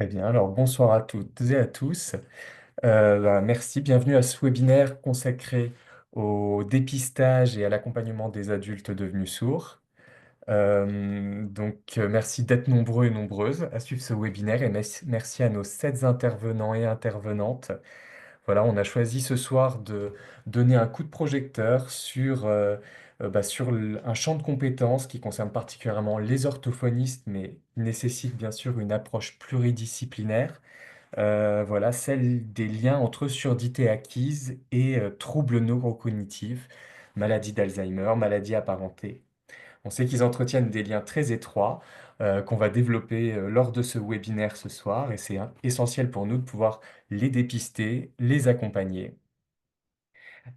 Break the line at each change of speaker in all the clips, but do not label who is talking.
Très bien, alors bonsoir à toutes et à tous. Merci, bienvenue à ce webinaire consacré au dépistage et à l'accompagnement des adultes devenus sourds. Merci d'être nombreux et nombreuses à suivre ce webinaire et merci à nos 7 intervenants et intervenantes. Voilà, on a choisi ce soir de donner un coup de projecteur sur un champ de compétences qui concerne particulièrement les orthophonistes, mais nécessite bien sûr une approche pluridisciplinaire. Voilà, celle des liens entre surdité acquise et troubles neurocognitifs, maladie d'Alzheimer, maladie apparentée. On sait qu'ils entretiennent des liens très étroits qu'on va développer lors de ce webinaire ce soir et c'est essentiel pour nous de pouvoir les dépister, les accompagner.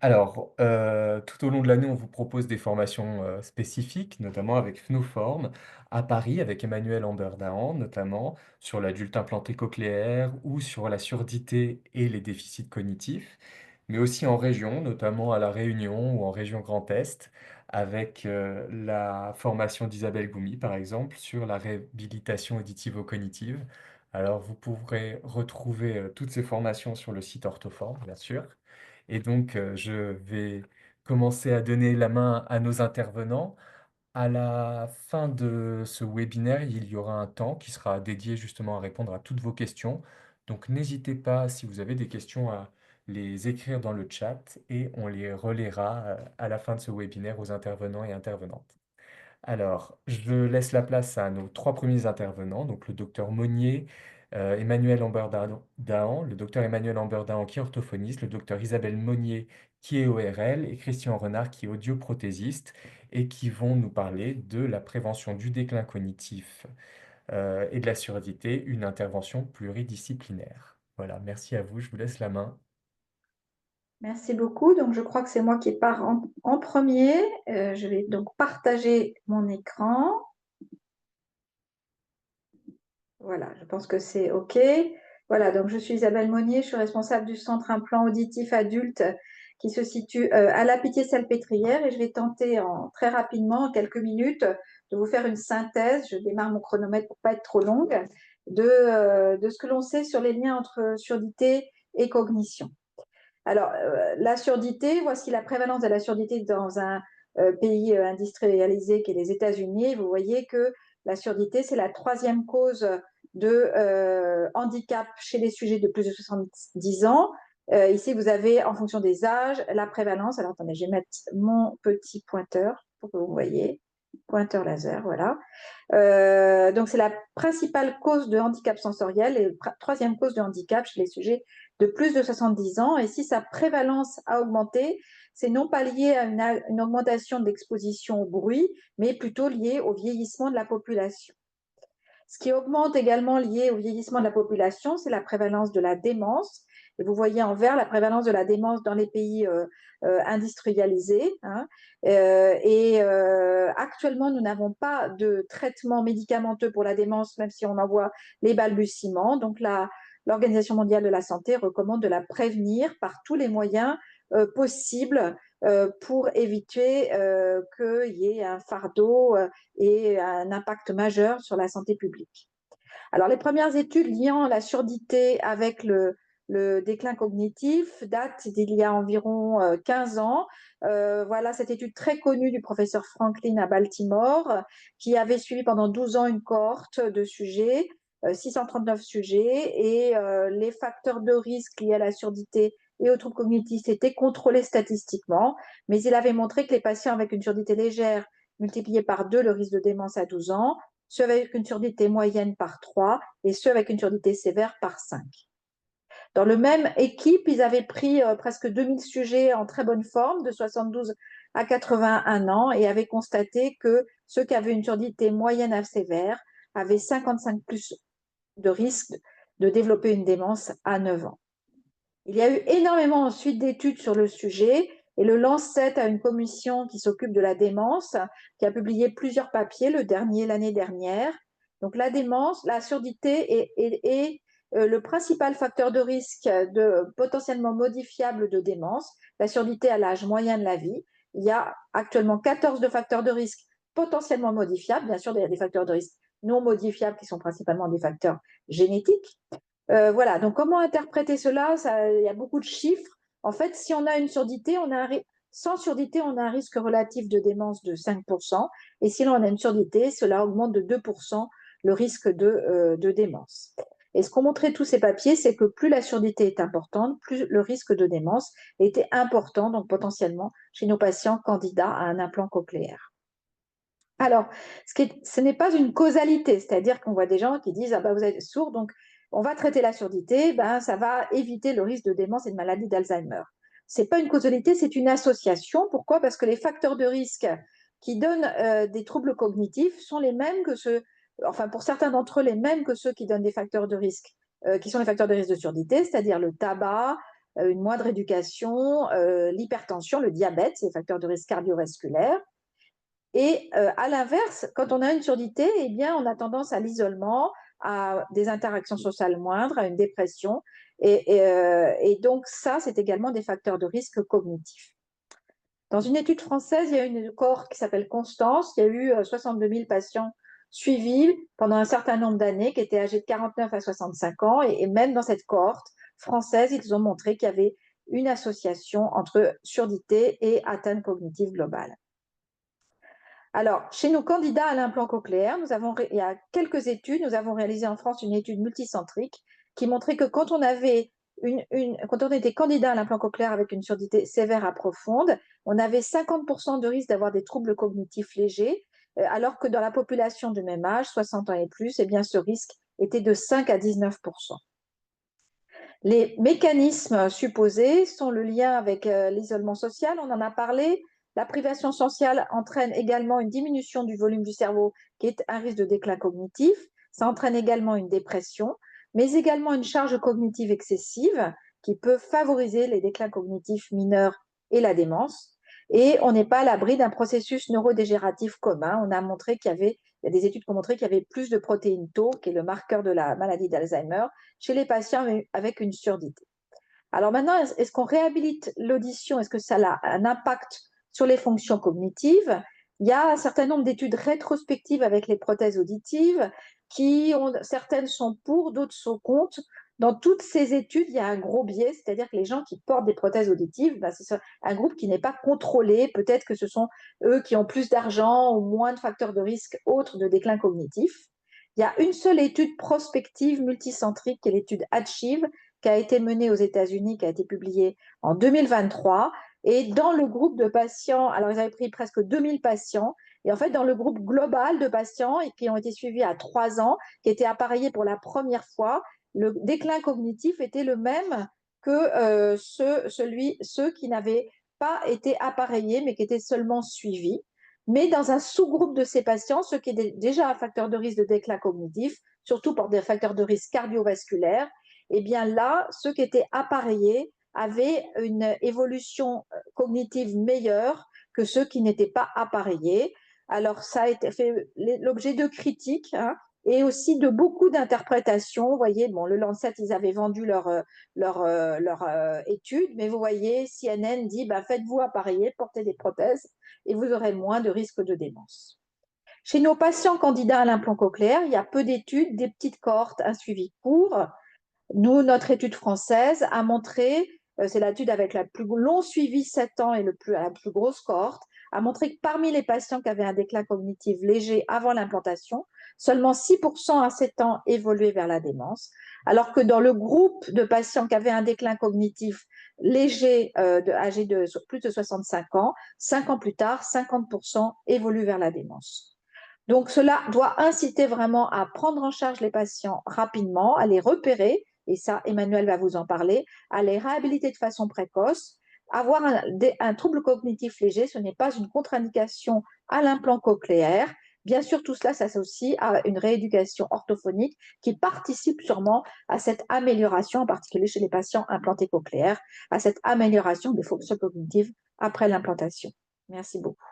Alors, tout au long de l'année, on vous propose des formations spécifiques, notamment avec FNOFORM, à Paris, avec Emmanuel Amberdahan, notamment sur l'adulte implanté cochléaire ou sur la surdité et les déficits cognitifs, mais aussi en région, notamment à La Réunion ou en région Grand Est, avec la formation d'Isabelle Goumi, par exemple, sur la réhabilitation auditivo-cognitive. Alors, vous pourrez retrouver toutes ces formations sur le site Orthoform, bien sûr. Et donc, je vais commencer à donner la main à nos intervenants. À la fin de ce webinaire, il y aura un temps qui sera dédié justement à répondre à toutes vos questions. Donc, n'hésitez pas, si vous avez des questions, à les écrire dans le chat et on les relaiera à la fin de ce webinaire aux intervenants et intervenantes. Alors, je laisse la place à nos 3 premiers intervenants, donc le docteur Monnier, Emmanuel Amberdahan, le docteur Emmanuel Amberdahan qui est orthophoniste, le docteur Isabelle Monnier qui est ORL et Christian Renard qui est audioprothésiste et qui vont nous parler de la prévention du déclin cognitif et de la surdité, une intervention pluridisciplinaire. Voilà, merci à vous, je vous laisse la main.
Merci beaucoup. Donc, je crois que c'est moi qui pars en premier. Je vais donc partager mon écran. Voilà, je pense que c'est OK. Voilà, donc je suis Isabelle Monnier, je suis responsable du centre implant auditif adulte qui se situe à La Pitié-Salpêtrière et je vais tenter très rapidement, en quelques minutes, de vous faire une synthèse. Je démarre mon chronomètre pour ne pas être trop longue, de ce que l'on sait sur les liens entre surdité et cognition. Alors, la surdité, voici la prévalence de la surdité dans un pays industrialisé qui est les États-Unis. Vous voyez que la surdité, c'est la troisième cause de handicap chez les sujets de plus de 70 ans. Ici, vous avez, en fonction des âges, la prévalence. Alors, attendez, je vais mettre mon petit pointeur pour que vous voyez. Pointeur laser, voilà. Donc, c'est la principale cause de handicap sensoriel et troisième cause de handicap chez les sujets de plus de 70 ans. Et si sa prévalence a augmenté, c'est non pas lié à une augmentation d'exposition au bruit, mais plutôt lié au vieillissement de la population. Ce qui augmente également lié au vieillissement de la population, c'est la prévalence de la démence. Et vous voyez en vert la prévalence de la démence dans les pays industrialisés. Hein. Actuellement, nous n'avons pas de traitement médicamenteux pour la démence, même si on en voit les balbutiements. Donc, l'Organisation mondiale de la santé recommande de la prévenir par tous les moyens possibles pour éviter qu'il y ait un fardeau et un impact majeur sur la santé publique. Alors, les premières études liant la surdité avec le déclin cognitif datent d'il y a environ 15 ans. Voilà cette étude très connue du professeur Franklin à Baltimore, qui avait suivi pendant 12 ans une cohorte de sujets, 639 sujets, et les facteurs de risque liés à la surdité et aux troubles cognitifs étaient contrôlés statistiquement, mais il avait montré que les patients avec une surdité légère multipliaient par 2 le risque de démence à 12 ans, ceux avec une surdité moyenne par 3 et ceux avec une surdité sévère par 5. Dans le même équipe, ils avaient pris presque 2000 sujets en très bonne forme, de 72 à 81 ans, et avaient constaté que ceux qui avaient une surdité moyenne à sévère avaient 55 plus de risque de développer une démence à 9 ans. Il y a eu énormément ensuite d'études sur le sujet et le Lancet a une commission qui s'occupe de la démence, qui a publié plusieurs papiers, le dernier l'année dernière. Donc la démence, la surdité est le principal facteur de risque de potentiellement modifiable de démence, la surdité à l'âge moyen de la vie. Il y a actuellement 14 de facteurs de risque potentiellement modifiables. Bien sûr, il y a des facteurs de risque non modifiables qui sont principalement des facteurs génétiques. Voilà, donc comment interpréter cela? Il y a beaucoup de chiffres. En fait, si on a une surdité, sans surdité, on a un risque relatif de démence de 5%, et si l'on a une surdité, cela augmente de 2% le risque de démence. Et ce qu'ont montré tous ces papiers, c'est que plus la surdité est importante, plus le risque de démence était important, donc potentiellement chez nos patients candidats à un implant cochléaire. Alors, ce n'est pas une causalité, c'est-à-dire qu'on voit des gens qui disent ah ben, vous êtes sourd, donc on va traiter la surdité, ben, ça va éviter le risque de démence et de maladie d'Alzheimer. Ce n'est pas une causalité, c'est une association. Pourquoi? Parce que les facteurs de risque qui donnent des troubles cognitifs sont les mêmes que ceux, enfin pour certains d'entre eux, les mêmes que ceux qui donnent des facteurs de risque, qui sont les facteurs de risque de surdité, c'est-à-dire le tabac, une moindre éducation, l'hypertension, le diabète, c'est les facteurs de risque cardiovasculaire. Et à l'inverse, quand on a une surdité, eh bien, on a tendance à l'isolement, à des interactions sociales moindres, à une dépression. Et donc, ça, c'est également des facteurs de risque cognitifs. Dans une étude française, il y a une cohorte qui s'appelle Constance. Il y a eu 62 000 patients suivis pendant un certain nombre d'années, qui étaient âgés de 49 à 65 ans. Et même dans cette cohorte française, ils ont montré qu'il y avait une association entre surdité et atteinte cognitive globale. Alors, chez nos candidats à l'implant cochléaire, il y a quelques études. Nous avons réalisé en France une étude multicentrique qui montrait que quand quand on était candidat à l'implant cochléaire avec une surdité sévère à profonde, on avait 50% de risque d'avoir des troubles cognitifs légers, alors que dans la population de même âge, 60 ans et plus, eh bien, ce risque était de 5 à 19%. Les mécanismes supposés sont le lien avec l'isolement social, on en a parlé. La privation sociale entraîne également une diminution du volume du cerveau, qui est un risque de déclin cognitif. Ça entraîne également une dépression, mais également une charge cognitive excessive qui peut favoriser les déclins cognitifs mineurs et la démence. Et on n'est pas à l'abri d'un processus neurodégénératif commun. Il y a des études qui ont montré qu'il y avait plus de protéine tau, qui est le marqueur de la maladie d'Alzheimer, chez les patients avec une surdité. Alors maintenant, est-ce qu'on réhabilite l'audition? Est-ce que ça a un impact sur les fonctions cognitives? Il y a un certain nombre d'études rétrospectives avec les prothèses auditives certaines sont pour, d'autres sont contre. Dans toutes ces études, il y a un gros biais, c'est-à-dire que les gens qui portent des prothèses auditives, ben, c'est un groupe qui n'est pas contrôlé. Peut-être que ce sont eux qui ont plus d'argent ou moins de facteurs de risque autres de déclin cognitif. Il y a une seule étude prospective multicentrique, qui est l'étude Achieve, qui a été menée aux États-Unis, qui a été publiée en 2023. Et dans le groupe de patients, alors ils avaient pris presque 2000 patients, et en fait, dans le groupe global de patients qui ont été suivis à 3 ans, qui étaient appareillés pour la première fois, le déclin cognitif était le même que ceux qui n'avaient pas été appareillés, mais qui étaient seulement suivis. Mais dans un sous-groupe de ces patients, ceux qui étaient déjà un facteur de risque de déclin cognitif, surtout pour des facteurs de risque cardiovasculaires, eh bien là, ceux qui étaient appareillés avaient une évolution cognitive meilleure que ceux qui n'étaient pas appareillés. Alors, ça a été fait l'objet de critiques, hein, et aussi de beaucoup d'interprétations. Vous voyez, bon, le Lancet, ils avaient vendu leur étude, mais vous voyez, CNN dit bah, faites-vous appareiller, portez des prothèses et vous aurez moins de risque de démence. Chez nos patients candidats à l'implant cochléaire, il y a peu d'études, des petites cohortes, un suivi court. Nous, notre étude française a montré, c'est l'étude avec la plus long suivi, 7 ans, et la plus grosse cohorte, a montré que parmi les patients qui avaient un déclin cognitif léger avant l'implantation, seulement 6% à 7 ans évoluaient vers la démence, alors que dans le groupe de patients qui avaient un déclin cognitif léger, âgés de plus de 65 ans, 5 ans plus tard, 50% évoluent vers la démence. Donc, cela doit inciter vraiment à prendre en charge les patients rapidement, à les repérer, et ça, Emmanuel va vous en parler, à les réhabiliter de façon précoce. Avoir un trouble cognitif léger, ce n'est pas une contre-indication à l'implant cochléaire. Bien sûr, tout cela s'associe à une rééducation orthophonique qui participe sûrement à cette amélioration, en particulier chez les patients implantés cochléaires, à cette amélioration des fonctions cognitives après l'implantation. Merci beaucoup.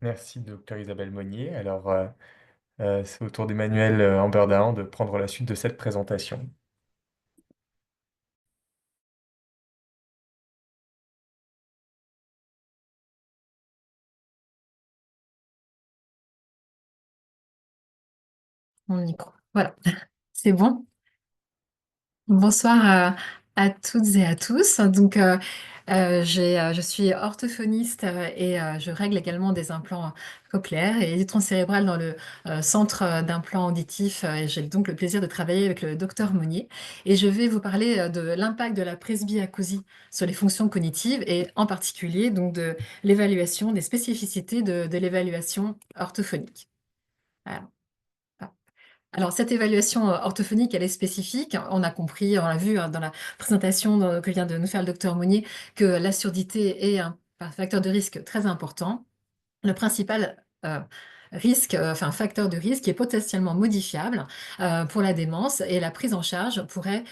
Merci, docteur Isabelle Monnier. Alors, c'est au tour d'Emmanuel Amberdahan de prendre la suite de cette présentation.
Mon micro. Voilà, c'est bon. Bonsoir à toutes et à tous. Je suis orthophoniste et je règle également des implants cochléaires et électrons cérébrales dans le centre d'implants auditifs. Et j'ai donc le plaisir de travailler avec le docteur Monnier. Et je vais vous parler de l'impact de la presbyacousie sur les fonctions cognitives et en particulier donc de l'évaluation, des spécificités de l'évaluation orthophonique. Voilà. Alors, cette évaluation orthophonique, elle est spécifique. On a compris, on l'a vu hein, dans la présentation que vient de nous faire le docteur Monnier, que la surdité est un facteur de risque très important. Le principal risque, enfin facteur de risque qui est potentiellement modifiable pour la démence et la prise en charge pourrait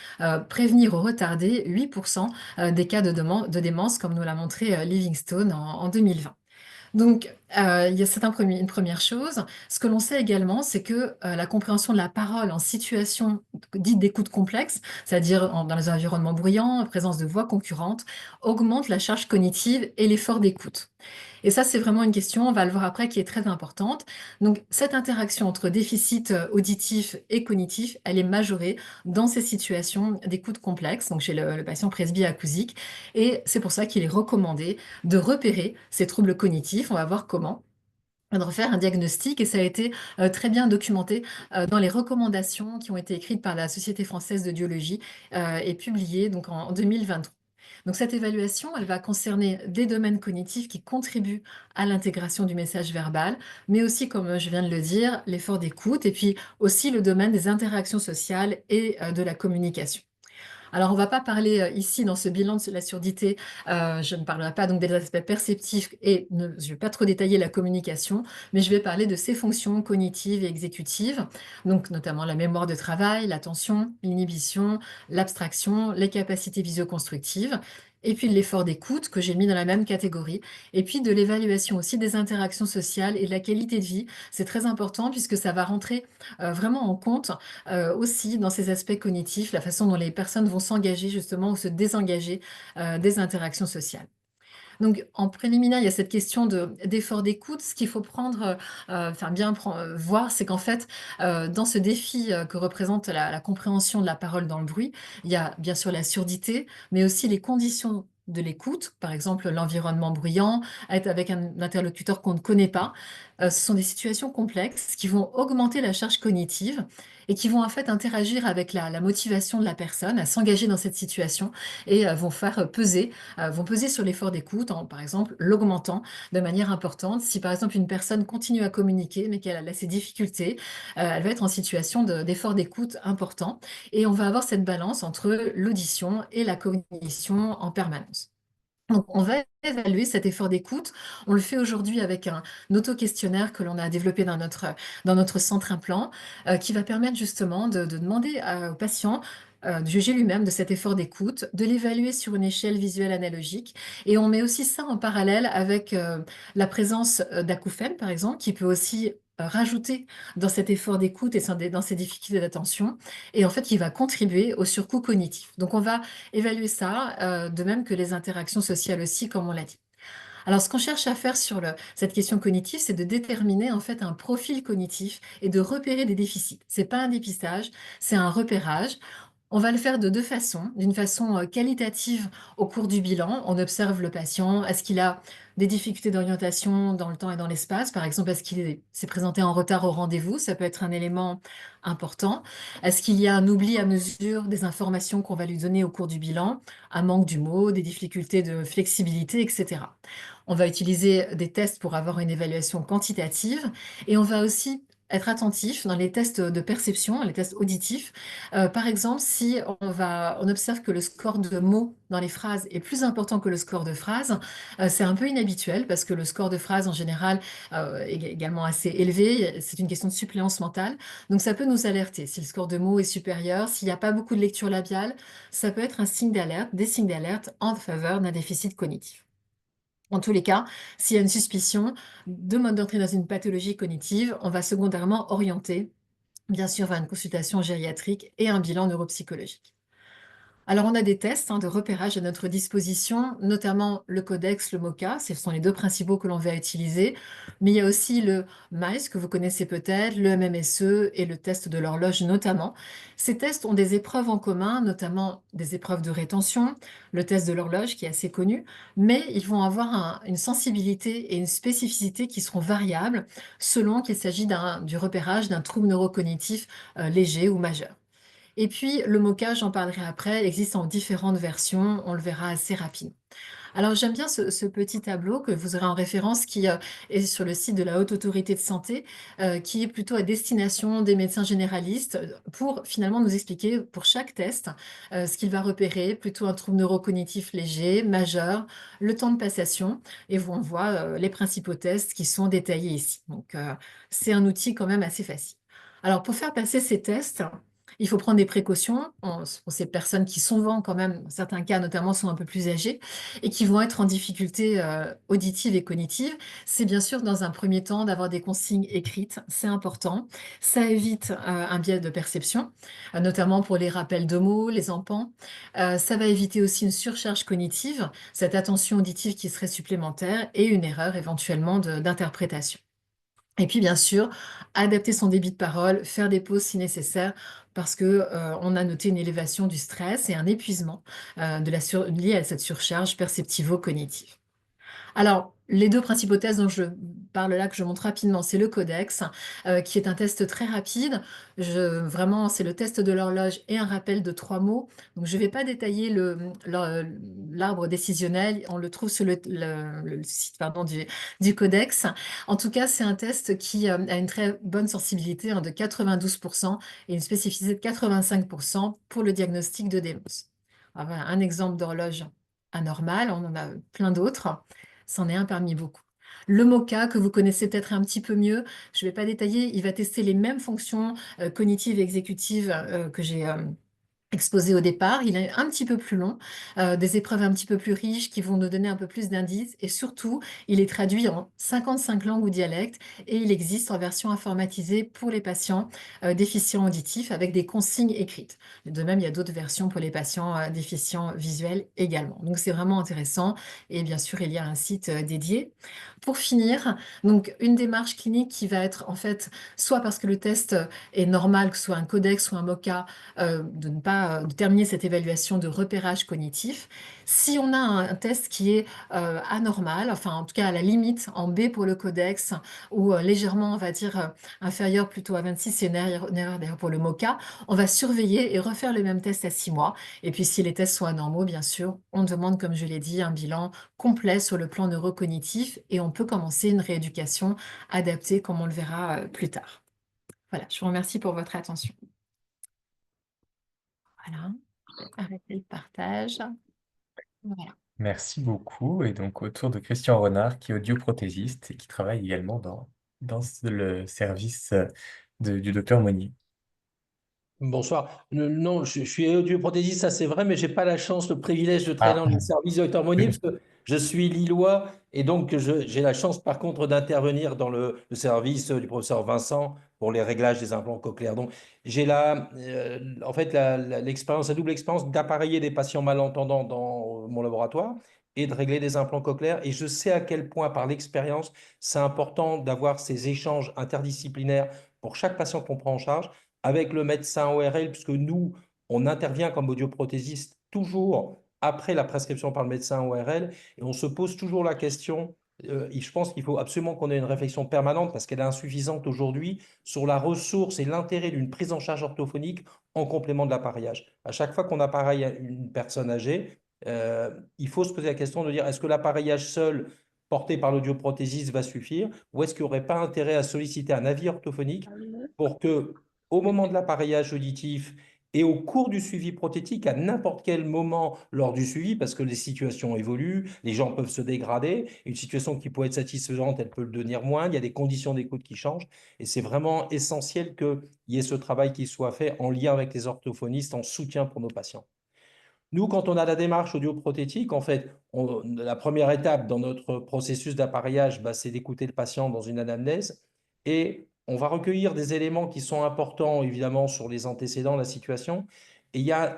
prévenir ou retarder 8% des cas de démence, comme nous l'a montré Livingstone en 2020. Donc, c'est une première chose. Ce que l'on sait également, c'est que la compréhension de la parole en situation dite d'écoute complexe, c'est-à-dire dans les environnements bruyants, en présence de voix concurrentes, augmente la charge cognitive et l'effort d'écoute. Et ça, c'est vraiment une question, on va le voir après, qui est très importante. Donc, cette interaction entre déficit auditif et cognitif, elle est majorée dans ces situations d'écoute complexe, donc chez le patient presbyacousique. Et c'est pour ça qu'il est recommandé de repérer ces troubles cognitifs. On va voir comment de refaire un diagnostic et ça a été très bien documenté dans les recommandations qui ont été écrites par la Société française d'audiologie et publiées donc en 2023. Donc cette évaluation, elle va concerner des domaines cognitifs qui contribuent à l'intégration du message verbal, mais aussi, comme je viens de le dire, l'effort d'écoute et puis aussi le domaine des interactions sociales et de la communication. Alors, on ne va pas parler ici dans ce bilan de la surdité, je ne parlerai pas donc des aspects perceptifs et je ne vais pas trop détailler la communication, mais je vais parler de ses fonctions cognitives et exécutives, donc notamment la mémoire de travail, l'attention, l'inhibition, l'abstraction, les capacités visio-constructives, et puis l'effort d'écoute que j'ai mis dans la même catégorie, et puis de l'évaluation aussi des interactions sociales et de la qualité de vie. C'est très important puisque ça va rentrer vraiment en compte aussi dans ces aspects cognitifs, la façon dont les personnes vont s'engager justement ou se désengager des interactions sociales. Donc, en préliminaire, il y a cette question d'effort d'écoute. Ce qu'il faut prendre, enfin voir, c'est qu'en fait, dans ce défi que représente la compréhension de la parole dans le bruit, il y a bien sûr la surdité, mais aussi les conditions de l'écoute, par exemple l'environnement bruyant, être avec un interlocuteur qu'on ne connaît pas. Ce sont des situations complexes qui vont augmenter la charge cognitive et qui vont en fait interagir avec la motivation de la personne à s'engager dans cette situation et vont peser sur l'effort d'écoute en, par exemple, l'augmentant de manière importante. Si, par exemple, une personne continue à communiquer, mais qu'elle a ces difficultés, elle va être en situation d'effort d'écoute important. Et on va avoir cette balance entre l'audition et la cognition en permanence. Donc, on va évaluer cet effort d'écoute. On le fait aujourd'hui avec un auto-questionnaire que l'on a développé dans notre centre implant, qui va permettre justement de demander au patient de juger lui-même de cet effort d'écoute, de l'évaluer sur une échelle visuelle analogique. Et on met aussi ça en parallèle avec la présence d'acouphènes, par exemple, qui peut aussi rajouter dans cet effort d'écoute et dans ces difficultés d'attention, et en fait, qui va contribuer au surcoût cognitif. Donc, on va évaluer ça, de même que les interactions sociales aussi, comme on l'a dit. Alors, ce qu'on cherche à faire sur cette question cognitive, c'est de déterminer en fait un profil cognitif et de repérer des déficits. C'est pas un dépistage, c'est un repérage. On va le faire de deux façons. D'une façon qualitative au cours du bilan, on observe le patient. Est-ce qu'il a des difficultés d'orientation dans le temps et dans l'espace? Par exemple, est-ce qu'il s'est présenté en retard au rendez-vous? Ça peut être un élément important. Est-ce qu'il y a un oubli à mesure des informations qu'on va lui donner au cours du bilan? Un manque du mot, des difficultés de flexibilité, etc. On va utiliser des tests pour avoir une évaluation quantitative et on va aussi être attentif dans les tests de perception, les tests auditifs. Par exemple, si on observe que le score de mots dans les phrases est plus important que le score de phrases, c'est un peu inhabituel parce que le score de phrases en général est également assez élevé. C'est une question de suppléance mentale. Donc ça peut nous alerter. Si le score de mots est supérieur, s'il n'y a pas beaucoup de lecture labiale, ça peut être un signe d'alerte, des signes d'alerte en faveur d'un déficit cognitif. En tous les cas, s'il y a une suspicion de mode d'entrée dans une pathologie cognitive, on va secondairement orienter, bien sûr, vers une consultation gériatrique et un bilan neuropsychologique. Alors, on a des tests de repérage à notre disposition, notamment le Codex, le MoCA, ce sont les deux principaux que l'on va utiliser. Mais il y a aussi le MICE, que vous connaissez peut-être, le MMSE et le test de l'horloge notamment. Ces tests ont des épreuves en commun, notamment des épreuves de rétention, le test de l'horloge qui est assez connu, mais ils vont avoir une sensibilité et une spécificité qui seront variables selon qu'il s'agit du repérage d'un trouble neurocognitif léger ou majeur. Et puis, le mocage, j'en parlerai après, existe en différentes versions, on le verra assez rapidement. Alors, j'aime bien ce petit tableau que vous aurez en référence qui est sur le site de la Haute Autorité de Santé, qui est plutôt à destination des médecins généralistes pour finalement nous expliquer pour chaque test ce qu'il va repérer, plutôt un trouble neurocognitif léger, majeur, le temps de passation, et on voit les principaux tests qui sont détaillés ici. Donc, c'est un outil quand même assez facile. Alors, pour faire passer ces tests, il faut prendre des précautions pour ces personnes qui souvent, quand même, dans certains cas notamment, sont un peu plus âgées et qui vont être en difficulté auditive et cognitive. C'est bien sûr, dans un premier temps, d'avoir des consignes écrites. C'est important. Ça évite un biais de perception, notamment pour les rappels de mots, les empans. Ça va éviter aussi une surcharge cognitive, cette attention auditive qui serait supplémentaire et une erreur éventuellement d'interprétation. Et puis, bien sûr, adapter son débit de parole, faire des pauses si nécessaire, parce que, on a noté une élévation du stress et un épuisement, lié à cette surcharge perceptivo-cognitive. Alors, les 2 principaux tests dont je parle là, que je montre rapidement, c'est le Codex, qui est un test très rapide. Vraiment, c'est le test de l'horloge et un rappel de 3 mots. Donc je ne vais pas détailler l'arbre décisionnel, on le trouve sur le site, pardon, du Codex. En tout cas, c'est un test qui, a une très bonne sensibilité, de 92 et une spécificité de 85 pour le diagnostic de démence. Alors voilà, un exemple d'horloge anormale, on en a plein d'autres. C'en est un parmi beaucoup. Le MoCA, que vous connaissez peut-être un petit peu mieux, je ne vais pas détailler, il va tester les mêmes fonctions cognitives et exécutives que j'ai exposé au départ. Il est un petit peu plus long, des épreuves un petit peu plus riches qui vont nous donner un peu plus d'indices et surtout, il est traduit en 55 langues ou dialectes et il existe en version informatisée pour les patients déficients auditifs avec des consignes écrites. De même, il y a d'autres versions pour les patients déficients visuels également. Donc, c'est vraiment intéressant et bien sûr, il y a un site dédié. Pour finir, donc une démarche clinique qui va être en fait soit parce que le test est normal, que ce soit un codex ou un MoCA, de ne pas de terminer cette évaluation de repérage cognitif. Si on a un test qui est anormal, enfin en tout cas à la limite en B pour le codex ou légèrement, on va dire, inférieur plutôt à 26, c'est une erreur d'ailleurs pour le MoCA, on va surveiller et refaire le même test à 6 mois. Et puis si les tests sont anormaux, bien sûr, on demande, comme je l'ai dit, un bilan complet sur le plan neurocognitif et on peut commencer une rééducation adaptée comme on le verra plus tard. Voilà, je vous remercie pour votre attention. Voilà, arrêter le partage. Voilà.
Merci beaucoup. Et donc, autour de Christian Renard, qui est audioprothésiste et qui travaille également le service du docteur Monnier.
Bonsoir. Non, je suis audioprothésiste, ça c'est vrai, mais j'ai pas la chance, le privilège de travailler
Ah,
dans le service du docteur Monnier, parce que je suis lillois, et donc j'ai la chance par contre d'intervenir dans le service du professeur Vincent pour les réglages des implants cochléaires. Donc j'ai en fait l'expérience, la double expérience d'appareiller des patients malentendants dans mon laboratoire et de régler des implants cochléaires. Et je sais à quel point, par l'expérience, c'est important d'avoir ces échanges interdisciplinaires pour chaque patient qu'on prend en charge avec le médecin ORL, puisque nous, on intervient comme audioprothésiste toujours après la prescription par le médecin ORL, et on se pose toujours la question, et je pense qu'il faut absolument qu'on ait une réflexion permanente, parce qu'elle est insuffisante aujourd'hui, sur la ressource et l'intérêt d'une prise en charge orthophonique en complément de l'appareillage. À chaque fois qu'on appareille une personne âgée, il faut se poser la question de dire, est-ce que l'appareillage seul porté par l'audioprothésiste va suffire, ou est-ce qu'il n'y aurait pas intérêt à solliciter un avis orthophonique pour que au moment de l'appareillage auditif et au cours du suivi prothétique, à n'importe quel moment lors du suivi, parce que les situations évoluent, les gens peuvent se dégrader, une situation qui peut être satisfaisante, elle peut le devenir moins, il y a des conditions d'écoute qui changent, et c'est vraiment essentiel qu'il y ait ce travail qui soit fait en lien avec les orthophonistes, en soutien pour nos patients. Nous, quand on a la démarche audioprothétique, en fait, la première étape dans notre processus d'appareillage, c'est d'écouter le patient dans une anamnèse et on va recueillir des éléments qui sont importants, évidemment, sur les antécédents, la situation. Et il y a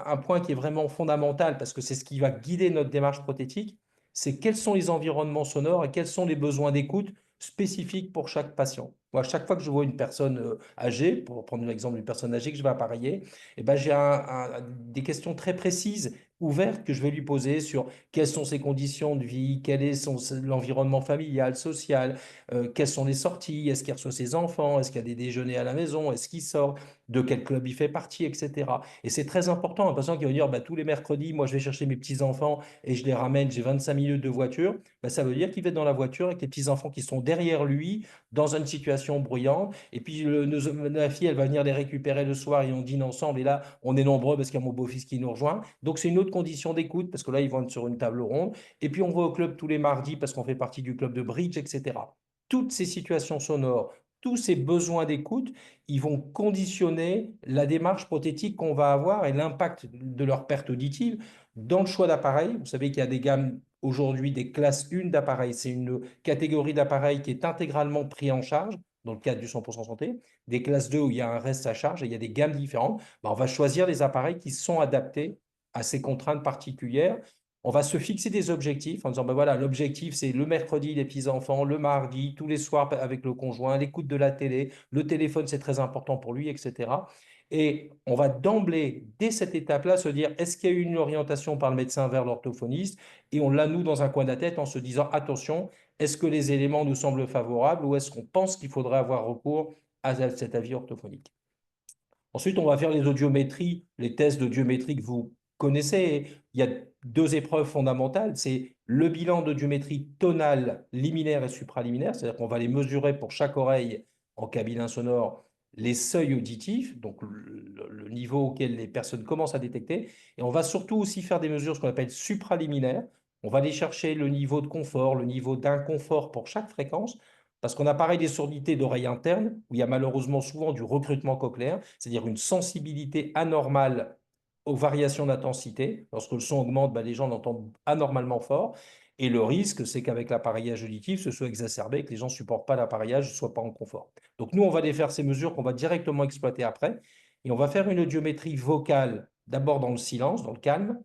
un point qui est vraiment fondamental, parce que c'est ce qui va guider notre démarche prothétique, c'est quels sont les environnements sonores et quels sont les besoins d'écoute spécifiques pour chaque patient. Moi, chaque fois que je vois une personne âgée, pour prendre l'exemple d'une personne âgée que je vais appareiller, eh ben, j'ai des questions très précises, ouvertes, que je vais lui poser sur quelles sont ses conditions de vie, quel est l'environnement familial, social, quelles sont les sorties, est-ce qu'il reçoit ses enfants, est-ce qu'il y a des déjeuners à la maison, est-ce qu'il sort, de quel club il fait partie, etc. Et c'est très important. Un patient qui va dire bah, tous les mercredis, moi je vais chercher mes petits-enfants et je les ramène, j'ai 25 minutes de voiture, bah, ça veut dire qu'il va être dans la voiture avec les petits-enfants qui sont derrière lui, dans une situation bruyante. Et puis la fille, elle va venir les récupérer le soir et on dîne ensemble. Et là, on est nombreux parce qu'il y a mon beau-fils qui nous rejoint. Donc c'est une autre condition d'écoute parce que là, ils vont être sur une table ronde. Et puis on va au club tous les mardis parce qu'on fait partie du club de bridge, etc. Toutes ces situations sonores, tous ces besoins d'écoute, ils vont conditionner la démarche prothétique qu'on va avoir et l'impact de leur perte auditive dans le choix d'appareils. Vous savez qu'il y a des gammes aujourd'hui, des classes 1 d'appareils. C'est une catégorie d'appareils qui est intégralement pris en charge dans le cadre du 100% santé. Des classes 2 où il y a un reste à charge et il y a des gammes différentes. Ben, on va choisir les appareils qui sont adaptés à ces contraintes particulières. On va se fixer des objectifs en disant, ben voilà, l'objectif, c'est le mercredi, les petits-enfants, le mardi, tous les soirs avec le conjoint, l'écoute de la télé, le téléphone, c'est très important pour lui, etc. Et on va d'emblée, dès cette étape-là, se dire, est-ce qu'il y a eu une orientation par le médecin vers l'orthophoniste? Et on l'a, nous, dans un coin de la tête en se disant, attention, est-ce que les éléments nous semblent favorables ou est-ce qu'on pense qu'il faudrait avoir recours à cet avis orthophonique? Ensuite, on va faire les audiométries, les tests d'audiométrie que vous connaissez. Il y a deux épreuves fondamentales. C'est le bilan d'audiométrie tonale, liminaire et supraliminaire, c'est-à-dire qu'on va les mesurer pour chaque oreille en cabine sonore, les seuils auditifs, donc le niveau auquel les personnes commencent à détecter. Et on va surtout aussi faire des mesures, ce qu'on appelle supraliminaires. On va aller chercher le niveau de confort, le niveau d'inconfort pour chaque fréquence. Parce qu'on a pareil des sourdités d'oreille interne, où il y a malheureusement souvent du recrutement cochléaire, c'est-à-dire une sensibilité anormale aux variations d'intensité. Lorsque le son augmente, les gens l'entendent anormalement fort. Et le risque, c'est qu'avec l'appareillage auditif, ce soit exacerbé, que les gens ne supportent pas l'appareillage, ne soient pas en confort. Donc nous, on va aller faire ces mesures qu'on va directement exploiter après. Et on va faire une audiométrie vocale, d'abord dans le silence, dans le calme.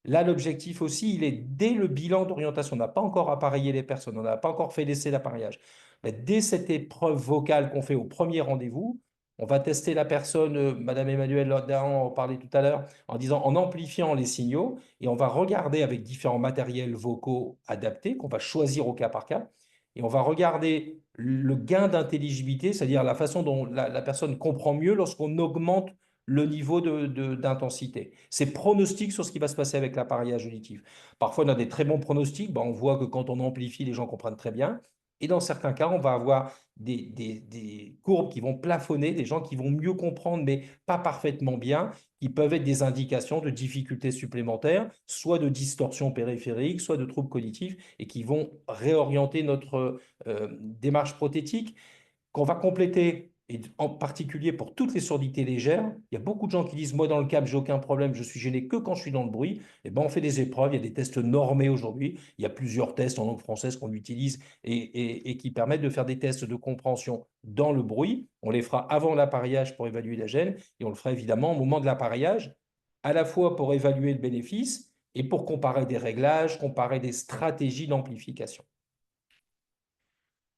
Là, l'objectif aussi, il est dès le bilan d'orientation. On n'a pas encore appareillé les personnes, on n'a pas encore fait l'essai d'appareillage. Mais dès cette épreuve vocale qu'on fait au premier rendez-vous, on va tester la personne, Madame Emmanuelle Dahan en parlait tout à l'heure, en disant, en amplifiant les signaux, et on va regarder avec différents matériels vocaux adaptés, qu'on va choisir au cas par cas, et on va regarder le gain d'intelligibilité, c'est-à-dire la façon dont la personne comprend mieux lorsqu'on augmente le niveau d'intensité. C'est pronostic sur ce qui va se passer avec l'appareillage auditif. Parfois, on a des très bons pronostics. On voit que quand on amplifie, les gens comprennent très bien. Et dans certains cas, on va avoir des courbes qui vont plafonner, des gens qui vont mieux comprendre, mais pas parfaitement bien, qui peuvent être des indications de difficultés supplémentaires, soit de distorsion périphérique, soit de troubles cognitifs, et qui vont réorienter notre démarche prothétique qu'on va compléter, et en particulier pour toutes les sourdités légères. Il y a beaucoup de gens qui disent, moi dans le câble, j'ai aucun problème, je suis gêné que quand je suis dans le bruit. Et ben, on fait des épreuves, il y a des tests normés aujourd'hui, il y a plusieurs tests en langue française qu'on utilise et qui permettent de faire des tests de compréhension dans le bruit. On les fera avant l'appareillage pour évaluer la gêne et on le fera évidemment au moment de l'appareillage, à la fois pour évaluer le bénéfice et pour comparer des réglages, comparer des stratégies d'amplification.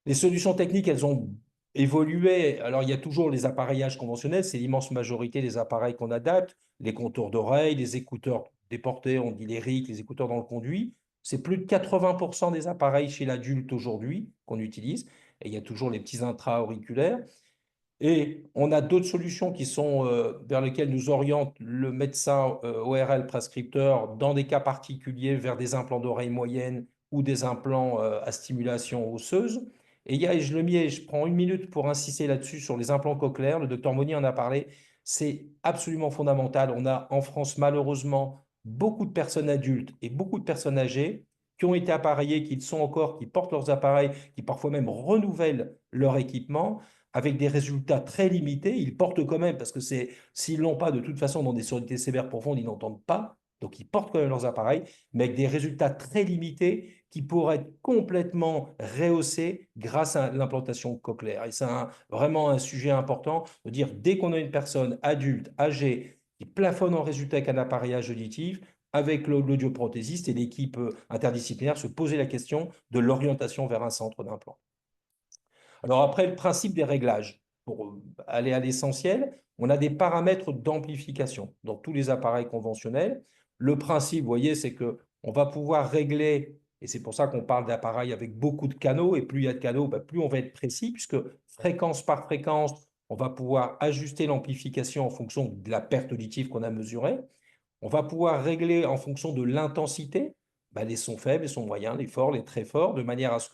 Les solutions techniques, elles ont évolué. Alors, il y a toujours les appareillages conventionnels, c'est l'immense majorité des appareils qu'on adapte, les contours d'oreilles, les écouteurs déportés, on dit les RIC, les écouteurs dans le conduit. C'est plus de 80% des appareils chez l'adulte aujourd'hui qu'on utilise. Et il y a toujours les petits intra-auriculaires. Et on a d'autres solutions qui sont vers lesquelles nous oriente le médecin ORL prescripteur dans des cas particuliers vers des implants d'oreille moyenne ou des implants à stimulation osseuse. Et je prends une minute pour insister là-dessus sur les implants cochléaires. Le docteur Monnier en a parlé. C'est absolument fondamental. On a en France malheureusement beaucoup de personnes adultes et beaucoup de personnes âgées qui ont été appareillées, qui le sont encore, qui portent leurs appareils, qui parfois même renouvellent leur équipement avec des résultats très limités. Ils portent quand même, parce que s'ils ne l'ont pas, de toute façon, dans des surdité sévères profondes, ils n'entendent pas. Donc, ils portent quand même leurs appareils, mais avec des résultats très limités qui pourraient être complètement rehaussés grâce à l'implantation cochléaire. Et c'est vraiment un sujet important de dire, dès qu'on a une personne adulte, âgée, qui plafonne en résultat avec un appareillage auditif, avec l'audioprothésiste, et l'équipe interdisciplinaire se posait la question de l'orientation vers un centre d'implant. Alors après, le principe des réglages. Pour aller à l'essentiel, on a des paramètres d'amplification dans tous les appareils conventionnels. Le principe, vous voyez, c'est qu'on va pouvoir régler, et c'est pour ça qu'on parle d'appareils avec beaucoup de canaux, et plus il y a de canaux, plus on va être précis, puisque fréquence par fréquence, on va pouvoir ajuster l'amplification en fonction de la perte auditive qu'on a mesurée. On va pouvoir régler en fonction de l'intensité, les sons faibles, les sons moyens, les forts, les très forts, de manière à ce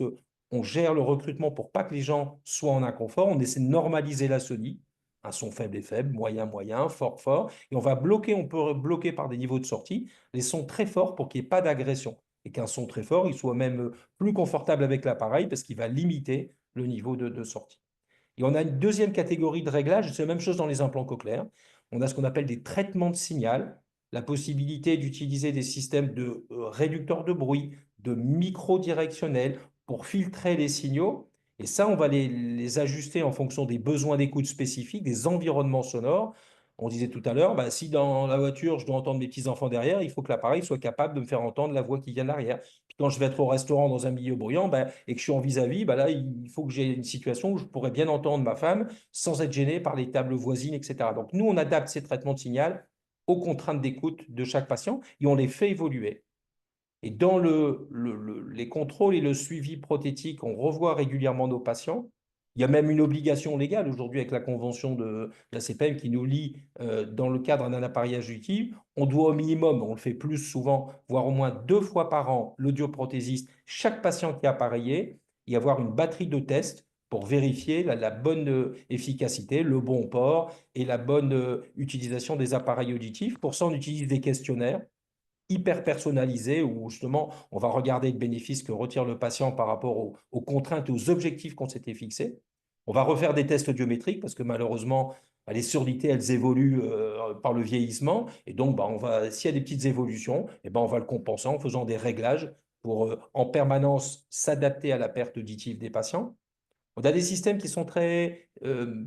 qu'on gère le recrutement pour pas que les gens soient en inconfort. On essaie de normaliser la sonie. Un son faible est faible, moyen, moyen, fort, fort. Et on peut bloquer par des niveaux de sortie les sons très forts pour qu'il n'y ait pas d'agression. Et qu'un son très fort, il soit même plus confortable avec l'appareil parce qu'il va limiter le niveau de sortie. Et on a une deuxième catégorie de réglage, c'est la même chose dans les implants cochléaires. On a ce qu'on appelle des traitements de signal, la possibilité d'utiliser des systèmes de réducteurs de bruit, de micro-directionnels pour filtrer les signaux. Et ça, on va les ajuster en fonction des besoins d'écoute spécifiques, des environnements sonores. On disait tout à l'heure, si dans la voiture, je dois entendre mes petits-enfants derrière, il faut que l'appareil soit capable de me faire entendre la voix qui vient de l'arrière. Puis quand je vais être au restaurant dans un milieu bruyant et que je suis en vis-à-vis, là, il faut que j'ai une situation où je pourrais bien entendre ma femme sans être gêné par les tables voisines, etc. Donc, nous, on adapte ces traitements de signal aux contraintes d'écoute de chaque patient et on les fait évoluer. Et dans les contrôles et le suivi prothétique, on revoit régulièrement nos patients. Il y a même une obligation légale aujourd'hui avec la convention de la CPM qui nous lie dans le cadre d'un appareillage auditif. On doit au minimum, on le fait plus souvent, voire au moins 2 fois par an, l'audioprothésiste, chaque patient qui est appareillé, y avoir une batterie de tests pour vérifier la bonne efficacité, le bon port et la bonne utilisation des appareils auditifs. Pour ça, on utilise des questionnaires hyper personnalisé où justement on va regarder le bénéfice que retire le patient par rapport aux contraintes et aux objectifs qu'on s'était fixés. On va refaire des tests audiométriques parce que malheureusement les surdité elles évoluent par le vieillissement et donc s'il y a des petites évolutions, on va le compenser en faisant des réglages pour en permanence s'adapter à la perte auditive des patients. On a des systèmes qui sont très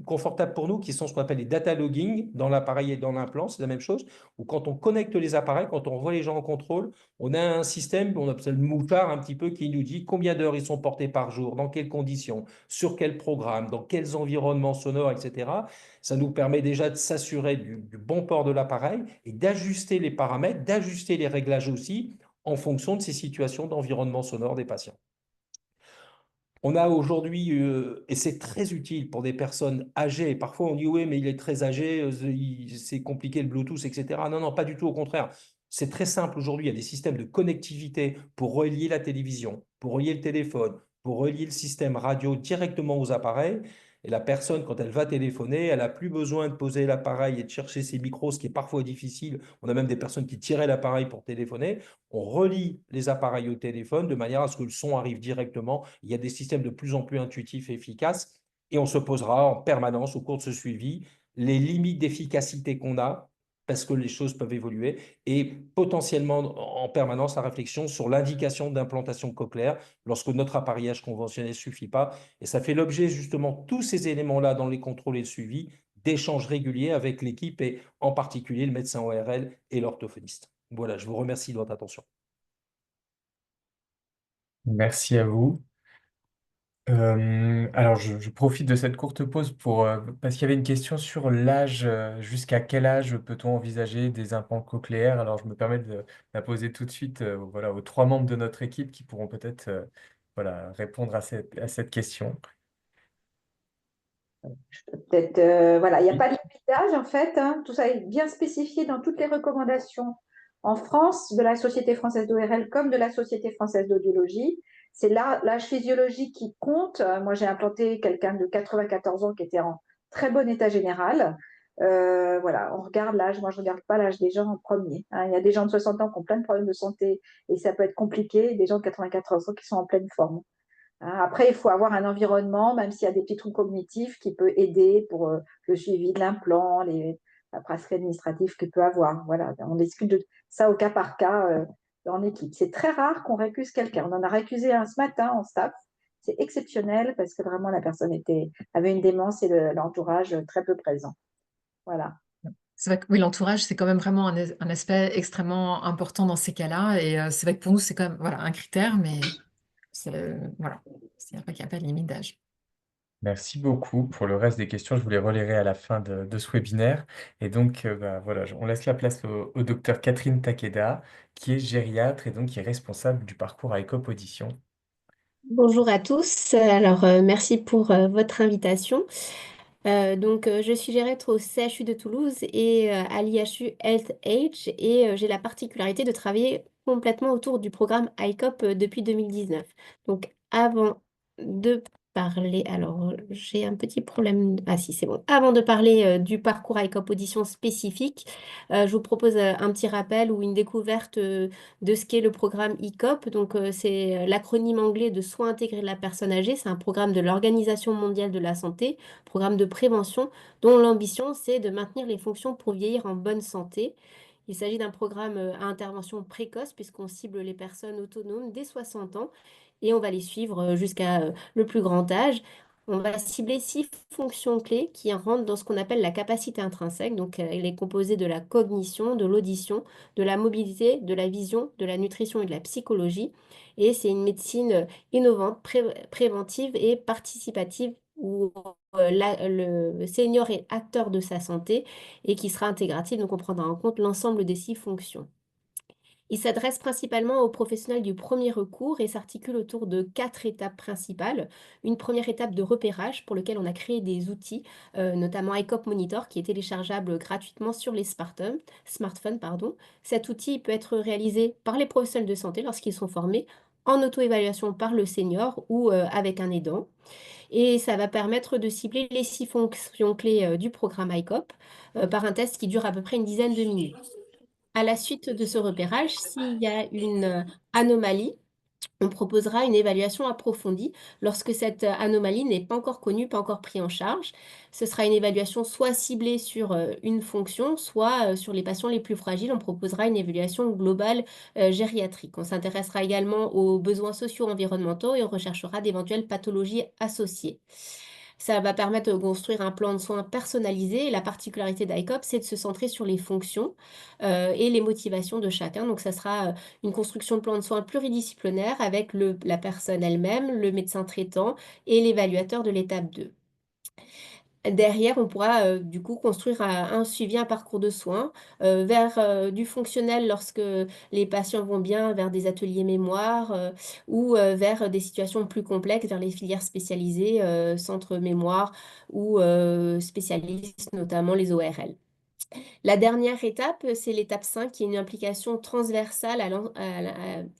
confortables pour nous, qui sont ce qu'on appelle les data logging dans l'appareil et dans l'implant, c'est la même chose, où quand on connecte les appareils, quand on voit les gens en contrôle, on a un système, on appelle le mouchard un petit peu, qui nous dit combien d'heures ils sont portés par jour, dans quelles conditions, sur quel programme, dans quels environnements sonores, etc. Ça nous permet déjà de s'assurer du bon port de l'appareil et d'ajuster les paramètres, d'ajuster les réglages aussi en fonction de ces situations d'environnement sonore des patients. On a aujourd'hui, et c'est très utile pour des personnes âgées, parfois on dit oui, mais il est très âgé, c'est compliqué le Bluetooth, etc. Non, non, pas du tout, au contraire. C'est très simple aujourd'hui, il y a des systèmes de connectivité pour relier la télévision, pour relier le téléphone, pour relier le système radio directement aux appareils. Et la personne, quand elle va téléphoner, elle n'a plus besoin de poser l'appareil et de chercher ses micros, ce qui est parfois difficile. On a même des personnes qui tiraient l'appareil pour téléphoner. On relie les appareils au téléphone de manière à ce que le son arrive directement. Il y a des systèmes de plus en plus intuitifs et efficaces et on se posera en permanence au cours de ce suivi les limites d'efficacité qu'on a parce que les choses peuvent évoluer et potentiellement en permanence la réflexion sur l'indication d'implantation cochléaire lorsque notre appareillage conventionnel ne suffit pas. Et ça fait l'objet justement tous ces éléments-là dans les contrôles et le suivi d'échanges réguliers avec l'équipe et en particulier le médecin ORL et l'orthophoniste. Voilà, je vous remercie de votre attention.
Merci à vous. Alors, je profite de cette courte pause parce qu'il y avait une question sur l'âge. Jusqu'à quel âge peut-on envisager des implants cochléaires? Alors, je me permets de la poser tout de suite voilà, aux 3 membres de notre équipe qui pourront peut-être voilà, répondre à cette question.
Peut-être, voilà, il n'y a pas de limite d'âge en fait, hein. Tout ça est bien spécifié dans toutes les recommandations en France de la Société française d'ORL comme de la Société française d'audiologie. C'est l'âge physiologique qui compte. Moi, j'ai implanté quelqu'un de 94 ans qui était en très bon état général. Voilà, on regarde l'âge. Moi, je ne regarde pas l'âge des gens en premier, hein. Il y a des gens de 60 ans qui ont plein de problèmes de santé et ça peut être compliqué, et des gens de 94 ans qui sont en pleine forme. Après, il faut avoir un environnement, même s'il y a des petits troubles cognitifs, qui peut aider pour le suivi de l'implant, la brasserie administrative qu'il peut avoir. Voilà, on discute de ça au cas par cas en équipe. C'est très rare qu'on récuse quelqu'un. On en a récusé un ce matin en staff. C'est exceptionnel parce que vraiment la personne avait une démence et l'entourage très peu présent. Voilà.
C'est vrai que oui, l'entourage, c'est quand même vraiment un aspect extrêmement important dans ces cas-là. Et c'est vrai que pour nous, c'est quand même voilà, un critère, mais voilà, c'est vrai qu'il n'y a pas de limite d'âge.
Merci beaucoup. Pour le reste des questions, je vous les relayerai à la fin de ce webinaire. Et donc, bah, voilà, on laisse la place au docteur Catherine Takeda, qui est gériatre et donc qui est responsable du parcours ICOP Audition.
Bonjour à tous. Alors, merci pour votre invitation. Je suis gériatre au CHU de Toulouse et à l'IHU Health Age et j'ai la particularité de travailler complètement autour du programme ICOP depuis 2019. Donc, avant de parler, alors j'ai un petit problème. Ah si, c'est bon. Avant de parler du parcours ICOP audition spécifique, je vous propose un petit rappel ou une découverte de ce qu'est le programme ICOP. Donc, c'est l'acronyme anglais de Soins intégrés de la personne âgée. C'est un programme de l'Organisation mondiale de la santé, programme de prévention dont l'ambition, c'est de maintenir les fonctions pour vieillir en bonne santé. Il s'agit d'un programme à intervention précoce puisqu'on cible les personnes autonomes dès 60 ans et on va les suivre jusqu'à le plus grand âge. On va cibler 6 fonctions clés qui rentrent dans ce qu'on appelle la capacité intrinsèque. Donc, elle est composée de la cognition, de l'audition, de la mobilité, de la vision, de la nutrition et de la psychologie. Et c'est une médecine innovante, préventive et participative où le senior est acteur de sa santé et qui sera intégrative, donc on prendra en compte l'ensemble des 6 fonctions. Il s'adresse principalement aux professionnels du premier recours et s'articule autour de 4 étapes principales. Une première étape de repérage pour laquelle on a créé des outils, notamment ICOP Monitor, qui est téléchargeable gratuitement sur les smartphones. Cet outil peut être réalisé par les professionnels de santé lorsqu'ils sont formés, en auto-évaluation par le senior ou avec un aidant. Et ça va permettre de cibler les 6 fonctions clés du programme ICOP par un test qui dure à peu près une dizaine de minutes. À la suite de ce repérage, s'il y a une anomalie, on proposera une évaluation approfondie lorsque cette anomalie n'est pas encore connue, pas encore prise en charge. Ce sera une évaluation soit ciblée sur une fonction, soit sur les patients les plus fragiles. On proposera une évaluation globale gériatrique. On s'intéressera également aux besoins socio-environnementaux et on recherchera d'éventuelles pathologies associées. Ça va permettre de construire un plan de soins personnalisé. Et la particularité d'ICOP, c'est de se centrer sur les fonctions et les motivations de chacun. Donc, ça sera une construction de plan de soins pluridisciplinaire avec la personne elle-même, le médecin traitant et l'évaluateur de l'étape 2. Derrière, on pourra du coup construire un suivi, un parcours de soins vers du fonctionnel lorsque les patients vont bien, vers des ateliers mémoire ou vers des situations plus complexes, vers les filières spécialisées, centres mémoire ou spécialistes, notamment les ORL. La dernière étape, c'est l'étape 5, qui est une implication transversale à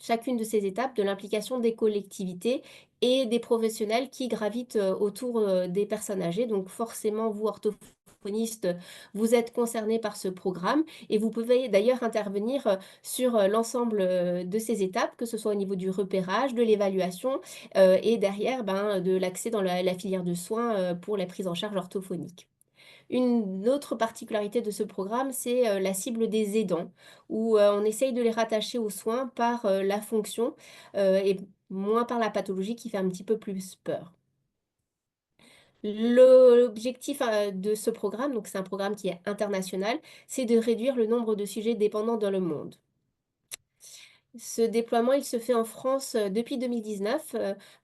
chacune de ces étapes, de l'implication des collectivités et des professionnels qui gravitent autour des personnes âgées. Donc forcément, vous, orthophonistes, vous êtes concernés par ce programme et vous pouvez d'ailleurs intervenir sur l'ensemble de ces étapes, que ce soit au niveau du repérage, de l'évaluation et derrière de l'accès dans la filière de soins pour la prise en charge orthophonique. Une autre particularité de ce programme, c'est la cible des aidants, où on essaye de les rattacher aux soins par la fonction et moins par la pathologie qui fait un petit peu plus peur. L'objectif de ce programme, donc c'est un programme qui est international, c'est de réduire le nombre de sujets dépendants dans le monde. Ce déploiement, il se fait en France depuis 2019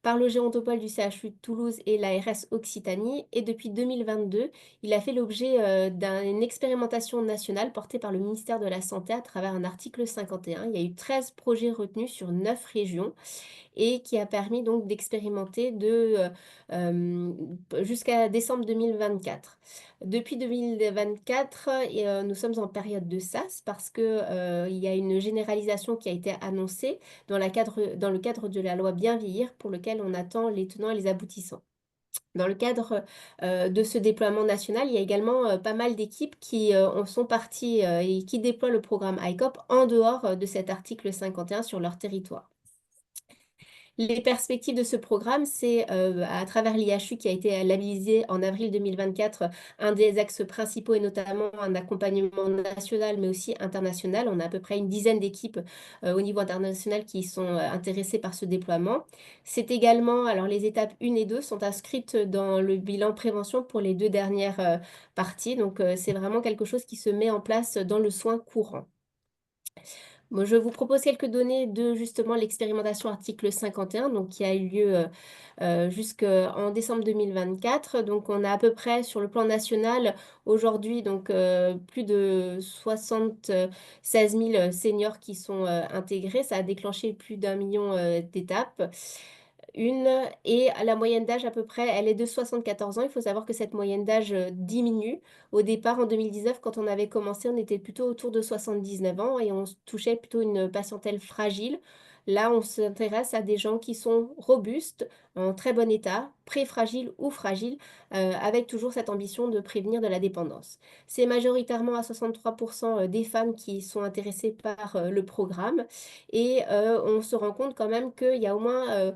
par le gérontopole du CHU de Toulouse et l'ARS Occitanie. Et depuis 2022, il a fait l'objet d'une expérimentation nationale portée par le ministère de la Santé à travers un article 51. Il y a eu 13 projets retenus sur 9 régions et qui a permis donc d'expérimenter jusqu'à décembre 2024. Depuis 2024, nous sommes en période de SAS parce que il y a une généralisation qui a été annoncée dans le cadre de la loi Bien vieillir pour lequel on attend les tenants et les aboutissants. Dans le cadre de ce déploiement national, il y a également pas mal d'équipes qui en sont parties et qui déploient le programme ICOP en dehors de cet article 51 sur leur territoire. Les perspectives de ce programme, c'est à travers l'IHU qui a été labellisé en avril 2024, un des axes principaux et notamment un accompagnement national mais aussi international. On a à peu près une dizaine d'équipes au niveau international qui sont intéressées par ce déploiement. C'est également, alors les étapes 1 et 2 sont inscrites dans le bilan prévention pour les 2 dernières parties. Donc c'est vraiment quelque chose qui se met en place dans le soin courant. Moi, je vous propose quelques données de justement l'expérimentation article 51, donc qui a eu lieu jusqu'en décembre 2024. Donc, on a à peu près sur le plan national aujourd'hui donc plus de 76 000 seniors qui sont intégrés. Ça a déclenché plus d'1 million d'étapes. Et la moyenne d'âge à peu près, elle est de 74 ans. Il faut savoir que cette moyenne d'âge diminue. Au départ, en 2019, quand on avait commencé, on était plutôt autour de 79 ans et on touchait plutôt une patientèle fragile. Là, on s'intéresse à des gens qui sont robustes, en très bon état, pré-fragiles ou fragiles, avec toujours cette ambition de prévenir de la dépendance. C'est majoritairement à 63% des femmes qui sont intéressées par le programme et on se rend compte quand même qu'il y a au moins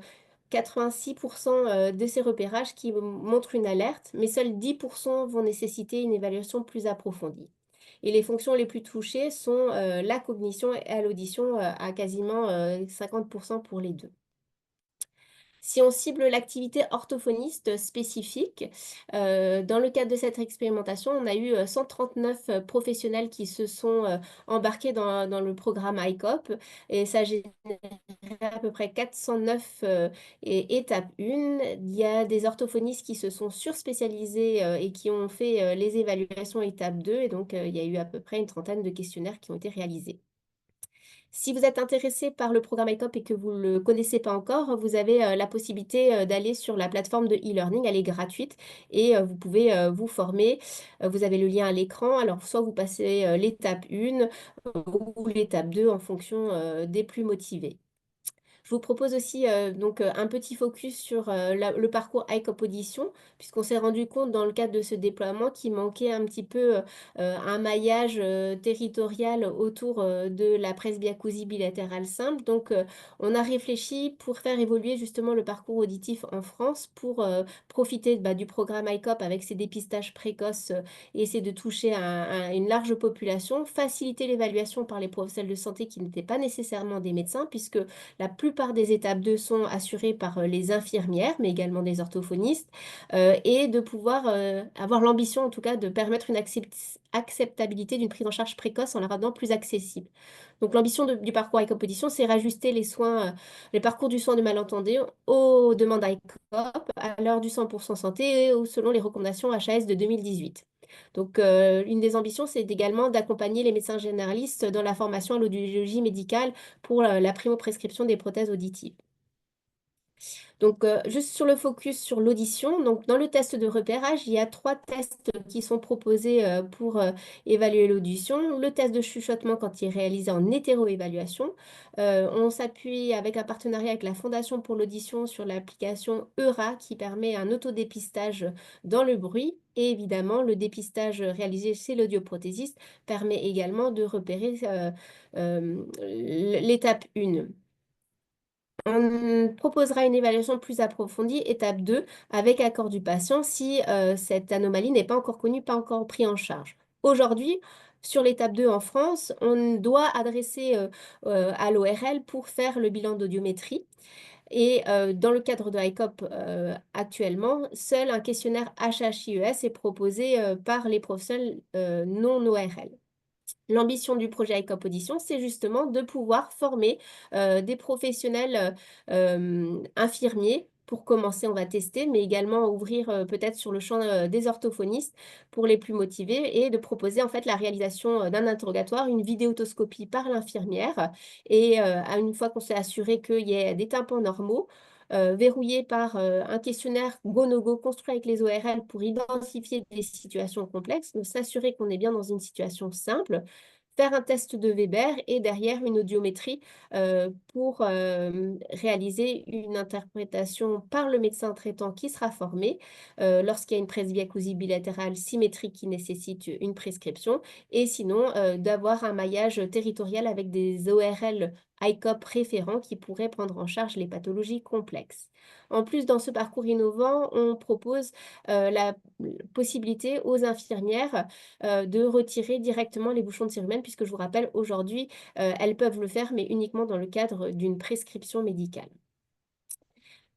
86% de ces repérages qui montrent une alerte, mais seuls 10% vont nécessiter une évaluation plus approfondie. Et les fonctions les plus touchées sont la cognition et l'audition à quasiment 50% pour les deux. Si on cible l'activité orthophoniste spécifique, dans le cadre de cette expérimentation, on a eu 139 professionnels qui se sont embarqués dans le programme ICOP et ça génère à peu près 409 étape 1. Il y a des orthophonistes qui se sont surspécialisés et qui ont fait les évaluations étape 2 et donc il y a eu à peu près une trentaine de questionnaires qui ont été réalisés. Si vous êtes intéressé par le programme ICOP et que vous ne le connaissez pas encore, vous avez la possibilité d'aller sur la plateforme de e-learning. Elle est gratuite et vous pouvez vous former. Vous avez le lien à l'écran. Alors, soit vous passez l'étape 1 ou l'étape 2 en fonction des plus motivés. Je vous propose aussi donc un petit focus sur le parcours ICOP Audition, puisqu'on s'est rendu compte dans le cadre de ce déploiement qu'il manquait un petit peu un maillage territorial autour de la presbyacousie bilatérale simple. Donc, on a réfléchi pour faire évoluer justement le parcours auditif en France, pour profiter du programme ICOP avec ses dépistages précoces et essayer de toucher une large population, faciliter l'évaluation par les professionnels de santé qui n'étaient pas nécessairement des médecins, puisque la plupart des étapes 2 sont assurées par les infirmières, mais également des orthophonistes, et de pouvoir avoir l'ambition, en tout cas, de permettre une acceptabilité d'une prise en charge précoce en la rendant plus accessible. Donc, l'ambition du parcours ICOP Audition, c'est rajuster les parcours du soin de malentendus aux demandes ICOP à l'heure du 100% santé ou selon les recommandations HAS de 2018. Donc, une des ambitions, c'est également d'accompagner les médecins généralistes dans la formation à l'audiologie médicale pour la primo-prescription des prothèses auditives. Donc, juste sur le focus sur l'audition, donc dans le test de repérage, il y a 3 tests qui sont proposés pour évaluer l'audition. Le test de chuchotement quand il est réalisé en hétéroévaluation. On s'appuie avec un partenariat avec la Fondation pour l'audition sur l'application EURA qui permet un autodépistage dans le bruit. Et évidemment, le dépistage réalisé chez l'audioprothésiste permet également de repérer l'étape 1. On proposera une évaluation plus approfondie, étape 2, avec accord du patient si cette anomalie n'est pas encore connue, pas encore prise en charge. Aujourd'hui, sur l'étape 2 en France, on doit adresser à l'ORL pour faire le bilan d'audiométrie. Et dans le cadre de ICOP actuellement, seul un questionnaire HHIES est proposé par les professionnels non ORL. L'ambition du projet ICOP Audition, c'est justement de pouvoir former des professionnels infirmiers. Pour commencer, on va tester, mais également ouvrir peut-être sur le champ des orthophonistes pour les plus motivés et de proposer en fait la réalisation d'un interrogatoire, une vidéotoscopie par l'infirmière. Et une fois qu'on s'est assuré qu'il y ait des tympans normaux, verrouillé par un questionnaire go-no-go construit avec les ORL pour identifier des situations complexes, donc s'assurer qu'on est bien dans une situation simple, faire un test de Weber et derrière une audiométrie pour réaliser une interprétation par le médecin traitant qui sera formé lorsqu'il y a une presbyacousie bilatérale symétrique qui nécessite une prescription et sinon d'avoir un maillage territorial avec des ORL ICOP référent qui pourrait prendre en charge les pathologies complexes. En plus, dans ce parcours innovant, on propose la possibilité aux infirmières de retirer directement les bouchons de cérumen, puisque je vous rappelle, aujourd'hui, elles peuvent le faire, mais uniquement dans le cadre d'une prescription médicale.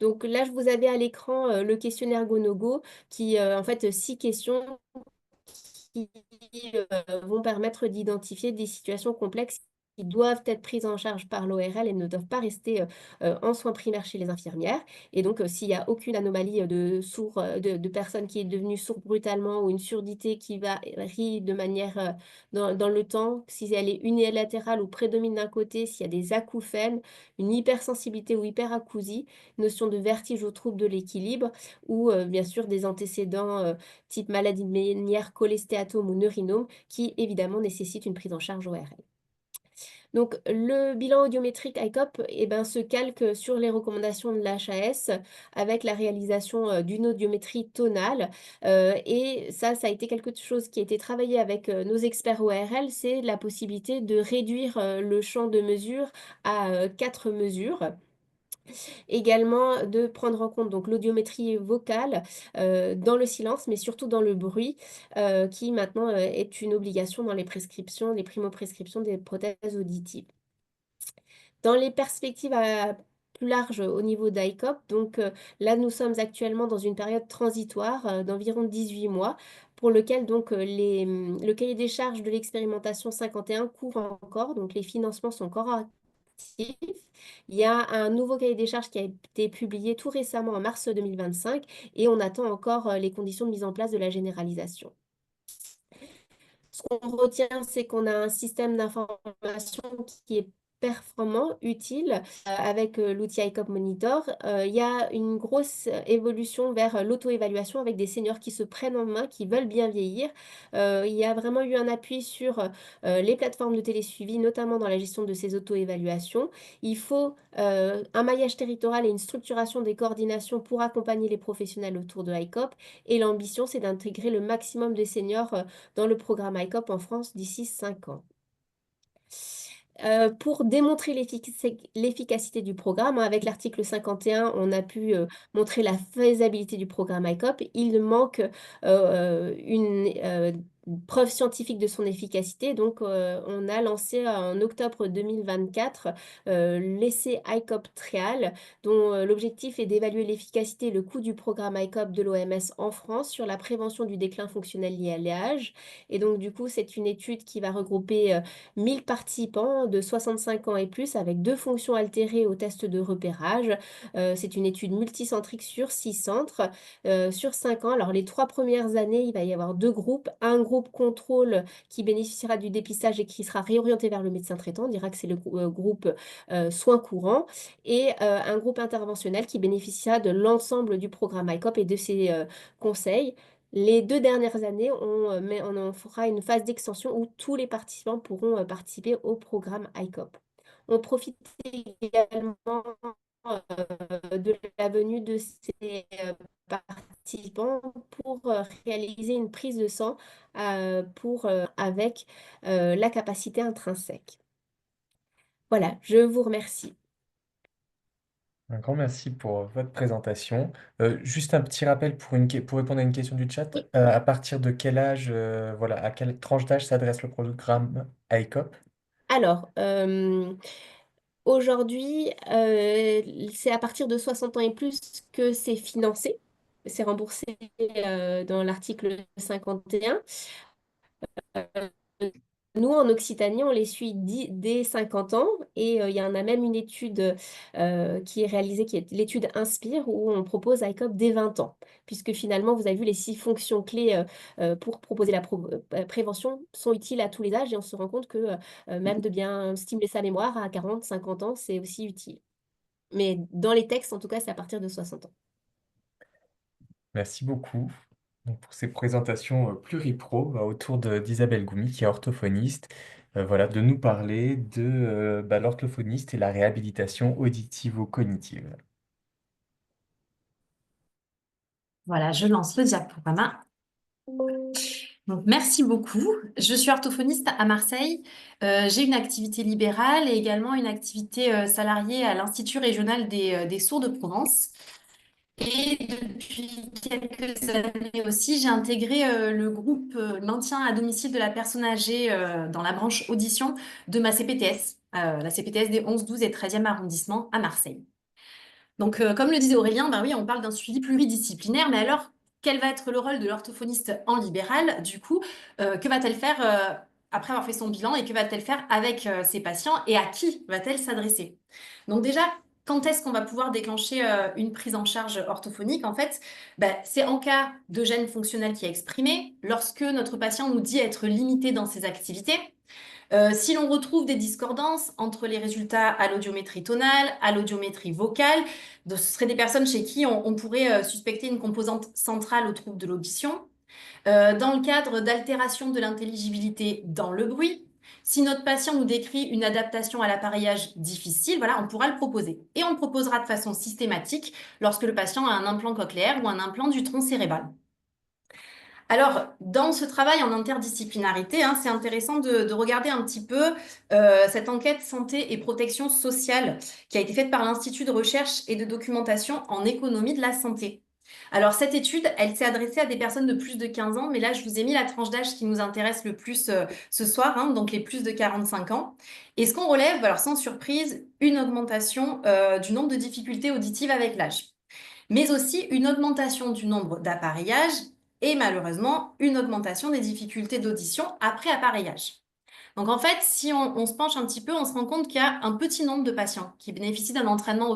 Donc là, je vous avais à l'écran le questionnaire GoNoGo, qui en fait 6 questions qui vont permettre d'identifier des situations complexes qui doivent être prises en charge par l'ORL et ne doivent pas rester en soins primaires chez les infirmières. Et donc, s'il n'y a aucune anomalie de personne qui est devenue sourde brutalement ou une surdité qui varie de manière dans le temps, si elle est unilatérale ou prédomine d'un côté, s'il y a des acouphènes, une hypersensibilité ou hyperacousie, notion de vertige ou trouble de l'équilibre, ou bien sûr des antécédents type maladie ménière, cholestéatome ou neurinome, qui évidemment nécessitent une prise en charge ORL. Donc, le bilan audiométrique ICOP se calque sur les recommandations de l'HAS avec la réalisation d'une audiométrie tonale. Et ça a été quelque chose qui a été travaillé avec nos experts ORL, c'est la possibilité de réduire le champ de mesure à 4 mesures. Également de prendre en compte donc l'audiométrie vocale dans le silence, mais surtout dans le bruit, qui maintenant est une obligation dans les prescriptions, les primo-prescriptions des prothèses auditives. Dans les perspectives plus larges au niveau d'ICOP, donc là nous sommes actuellement dans une période transitoire d'environ 18 mois, pour lequel donc le cahier des charges de l'expérimentation 51 court encore, donc les financements sont encore actifs. Il y a un nouveau cahier des charges qui a été publié tout récemment en mars 2025 et on attend encore les conditions de mise en place de la généralisation. Ce qu'on retient, c'est qu'on a un système d'information qui est performant, utile, avec l'outil ICOP Monitor. Il y a une grosse évolution vers l'auto-évaluation avec des seniors qui se prennent en main, qui veulent bien vieillir. Il y a vraiment eu un appui sur les plateformes de télésuivi, notamment dans la gestion de ces auto-évaluations. Il faut un maillage territorial et une structuration des coordinations pour accompagner les professionnels autour de ICOP. Et l'ambition, c'est d'intégrer le maximum de seniors dans le programme ICOP en France d'ici 5 ans. Pour démontrer l'efficacité du programme, avec l'article 51, on a pu montrer la faisabilité du programme ICOP. Il manque une preuve scientifique de son efficacité. Donc, on a lancé en octobre 2024 l'essai ICOP Trial, dont l'objectif est d'évaluer l'efficacité et le coût du programme ICOP de l'OMS en France sur la prévention du déclin fonctionnel lié à l'âge. Et donc, du coup, c'est une étude qui va regrouper 1000 participants de 65 ans et plus avec 2 fonctions altérées au test de repérage. C'est une étude multicentrique sur 6 centres sur 5 ans. Alors, les 3 premières années, il va y avoir 2 groupes. Un groupe contrôle qui bénéficiera du dépistage et qui sera réorienté vers le médecin traitant. On dira que c'est le groupe soins courants. Et un groupe interventionnel qui bénéficiera de l'ensemble du programme ICOP et de ses conseils. Les 2 dernières années, on en fera une phase d'extension où tous les participants pourront participer au programme ICOP. On profite également de la venue de ces participants pour réaliser une prise de sang avec la capacité intrinsèque. Voilà, je vous remercie.
Un grand merci pour votre présentation. Juste un petit rappel pour répondre à une question du chat.
Oui.
À partir de quel âge, voilà, à quelle tranche d'âge s'adresse le programme ICOP?
Alors, aujourd'hui, c'est à partir de 60 ans et plus que c'est financé. C'est remboursé dans l'article 51. Nous, en Occitanie, on les suit dès 50 ans et il y en a même une étude qui est réalisée, qui est l'étude Inspire, où on propose ICOP dès 20 ans, puisque finalement, vous avez vu, les 6 fonctions clés pour proposer la prévention sont utiles à tous les âges et on se rend compte que même de bien stimuler sa mémoire à 40, 50 ans, c'est aussi utile. Mais dans les textes, en tout cas, c'est à partir de 60 ans.
Merci beaucoup donc, pour ces présentations pluripro autour d'Isabelle Goumi, qui est orthophoniste, voilà, de nous parler de l'orthophoniste et la réhabilitation auditivo-cognitive.
Voilà, je lance le diaporama. Donc, merci beaucoup. Je suis orthophoniste à Marseille. J'ai une activité libérale et également une activité salariée à l'Institut régional des sourds de Provence. Et depuis quelques années aussi, j'ai intégré le groupe maintien à domicile de la personne âgée dans la branche audition de ma CPTS, la CPTS des 11, 12 et 13e arrondissements à Marseille. Donc, comme le disait Aurélien, bah oui, on parle d'un suivi pluridisciplinaire, mais alors, quel va être le rôle de l'orthophoniste en libéral? Du coup, que va-t-elle faire après avoir fait son bilan et que va-t-elle faire avec ses patients et à qui va-t-elle s'adresser? Donc déjà, quand est-ce qu'on va pouvoir déclencher une prise en charge orthophonique? En fait, bah, c'est en cas de gêne fonctionnelle qui est exprimé, lorsque notre patient nous dit être limité dans ses activités, si l'on retrouve des discordances entre les résultats à l'audiométrie tonale, à l'audiométrie vocale, donc ce seraient des personnes chez qui on pourrait suspecter une composante centrale au trouble de l'audition. Dans le cadre d'altération de l'intelligibilité dans le bruit, si notre patient nous décrit une adaptation à l'appareillage difficile, voilà, on pourra le proposer. Et on le proposera de façon systématique lorsque le patient a un implant cochléaire ou un implant du tronc cérébral. Alors, dans ce travail en interdisciplinarité, hein, c'est intéressant de regarder un petit peu cette enquête santé et protection sociale qui a été faite par l'Institut de recherche et de documentation en économie de la santé. Alors, cette étude, elle s'est adressée à des personnes de plus de 15 ans, mais là, je vous ai mis la tranche d'âge qui nous intéresse le plus ce soir, hein, donc les plus de 45 ans. Et ce qu'on relève, alors sans surprise, une augmentation du nombre de difficultés auditives avec l'âge, mais aussi une augmentation du nombre d'apparillages et malheureusement une augmentation des difficultés d'audition après appareillage. Donc en fait, si on se penche un petit peu, on se rend compte qu'il y a un petit nombre de patients qui bénéficient d'un entraînement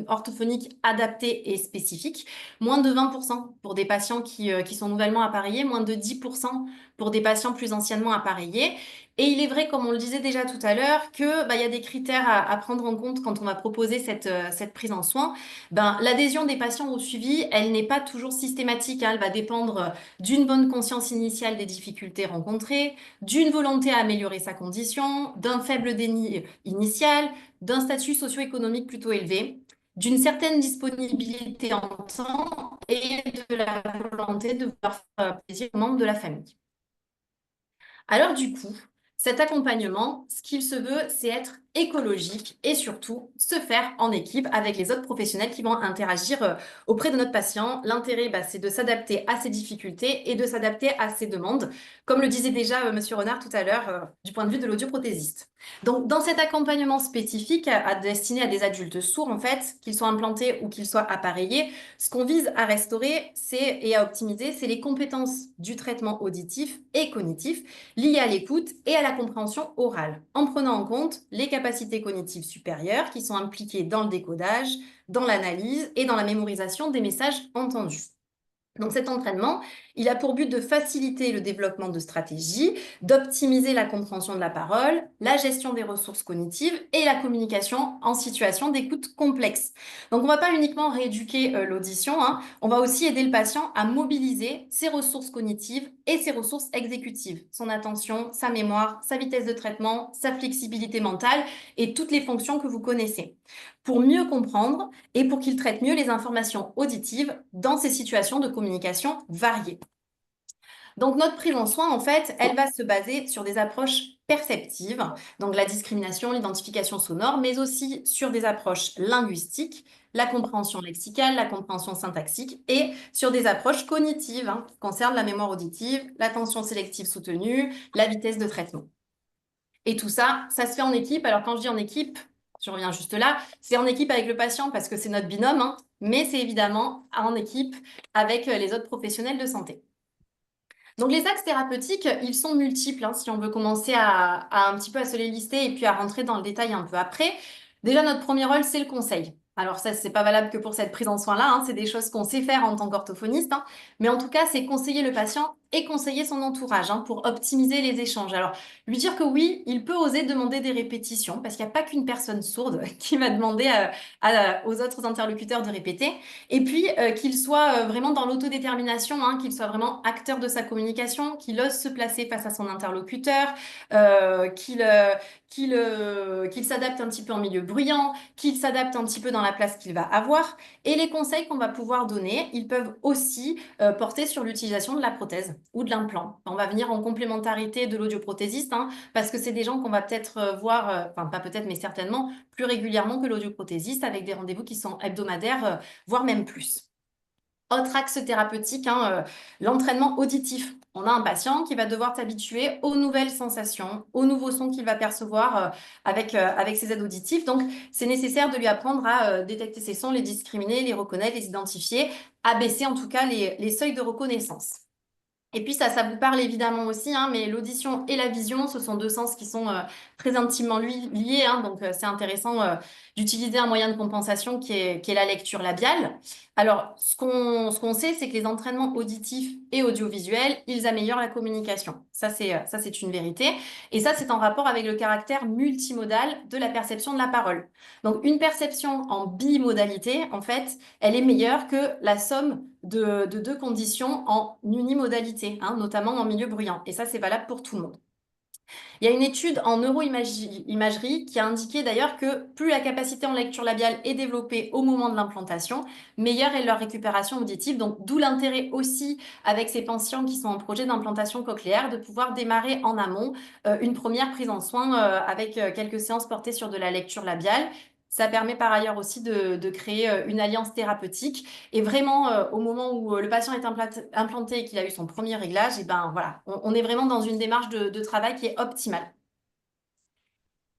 orthophonique adapté et spécifique, moins de 20% pour des patients qui sont nouvellement appareillés, moins de 10% pour des patients plus anciennement appareillés. Et il est vrai, comme on le disait déjà tout à l'heure, que y a des critères à prendre en compte quand on va proposer cette prise en soin. L'adhésion des patients au suivi, elle n'est pas toujours systématique, hein. Elle va dépendre d'une bonne conscience initiale des difficultés rencontrées, d'une volonté à améliorer sa condition, d'un faible déni initial, d'un statut socio-économique plutôt élevé, d'une certaine disponibilité en temps et de la volonté de pouvoir faire plaisir aux membres de la famille. Alors du coup, cet accompagnement, ce qu'il se veut, c'est être écologique et surtout se faire en équipe avec les autres professionnels qui vont interagir auprès de notre patient. L'intérêt, c'est de s'adapter à ses difficultés et de s'adapter à ses demandes, comme le disait déjà Monsieur Renard tout à l'heure, du point de vue de l'audioprothésiste. Donc, dans cet accompagnement spécifique destiné à des adultes sourds, en fait, qu'ils soient implantés ou qu'ils soient appareillés, ce qu'on vise à restaurer et à optimiser, c'est les compétences du traitement auditif et cognitif liées à l'écoute et à la compréhension orale, en prenant en compte les capacités cognitives supérieures qui sont impliquées dans le décodage, dans l'analyse et dans la mémorisation des messages entendus. Donc cet entraînement, il a pour but de faciliter le développement de stratégies, d'optimiser la compréhension de la parole, la gestion des ressources cognitives et la communication en situation d'écoute complexe. Donc on ne va pas uniquement rééduquer l'audition, hein, on va aussi aider le patient à mobiliser ses ressources cognitives et ses ressources exécutives, son attention, sa mémoire, sa vitesse de traitement, sa flexibilité mentale et toutes les fonctions que vous connaissez, pour mieux comprendre et pour qu'il traite mieux les informations auditives dans ces situations de communication variées. Donc notre prise en soin, en fait, elle va se baser sur des approches perceptives, donc la discrimination, l'identification sonore, mais aussi sur des approches linguistiques, la compréhension lexicale, la compréhension syntaxique, et sur des approches cognitives, hein, qui concernent la mémoire auditive, l'attention sélective soutenue, la vitesse de traitement. Et tout ça, ça se fait en équipe. Alors quand je dis en équipe, je reviens juste là, c'est en équipe avec le patient parce que c'est notre binôme, hein, mais c'est évidemment en équipe avec les autres professionnels de santé. Donc les axes thérapeutiques, ils sont multiples, hein, si on veut commencer à un petit peu à se les lister et puis à rentrer dans le détail un peu après. Déjà, notre premier rôle, c'est le conseil. Alors ça, c'est pas valable que pour cette prise en soin-là, hein, c'est des choses qu'on sait faire en tant qu'orthophoniste, hein, mais en tout cas, c'est conseiller le patient et conseiller son entourage, hein, pour optimiser les échanges. Alors, lui dire que oui, il peut oser demander des répétitions, parce qu'il n'y a pas qu'une personne sourde qui va demander aux autres interlocuteurs de répéter, et puis qu'il soit vraiment dans l'autodétermination, hein, qu'il soit vraiment acteur de sa communication, qu'il ose se placer face à son interlocuteur, qu'il s'adapte un petit peu en milieu bruyant, qu'il s'adapte un petit peu dans la place qu'il va avoir. Et les conseils qu'on va pouvoir donner, ils peuvent aussi porter sur l'utilisation de la prothèse. ou de l'implant. On va venir en complémentarité de l'audioprothésiste, hein, parce que c'est des gens qu'on va peut-être voir, enfin pas peut-être, mais certainement, plus régulièrement que l'audioprothésiste, avec des rendez-vous qui sont hebdomadaires, voire même plus. Autre axe thérapeutique, hein, l'entraînement auditif. On a un patient qui va devoir s'habituer aux nouvelles sensations, aux nouveaux sons qu'il va percevoir avec ses aides auditives. Donc, c'est nécessaire de lui apprendre à détecter ces sons, les discriminer, les reconnaître, les identifier, abaisser en tout cas les seuils de reconnaissance. Et puis ça vous parle évidemment aussi, hein, mais l'audition et la vision, ce sont deux sens qui sont très intimement liés, hein, donc c'est intéressant d'utiliser un moyen de compensation qui est la lecture labiale. Alors, ce qu'on sait, c'est que les entraînements auditifs et audiovisuels, ils améliorent la communication. Ça, c'est une vérité. Et ça, c'est en rapport avec le caractère multimodal de la perception de la parole. Donc, une perception en bimodalité, en fait, elle est meilleure que la somme de deux conditions en unimodalité, hein, notamment en milieu bruyant. Et ça, c'est valable pour tout le monde. Il y a une étude en neuroimagerie qui a indiqué d'ailleurs que plus la capacité en lecture labiale est développée au moment de l'implantation, meilleure est leur récupération auditive. Donc, d'où l'intérêt aussi avec ces patients qui sont en projet d'implantation cochléaire de pouvoir démarrer en amont une première prise en soin avec quelques séances portées sur de la lecture labiale. Ça permet par ailleurs aussi de créer une alliance thérapeutique. Et vraiment, au moment où le patient est implanté et qu'il a eu son premier réglage, et ben voilà, on est vraiment dans une démarche de travail qui est optimale.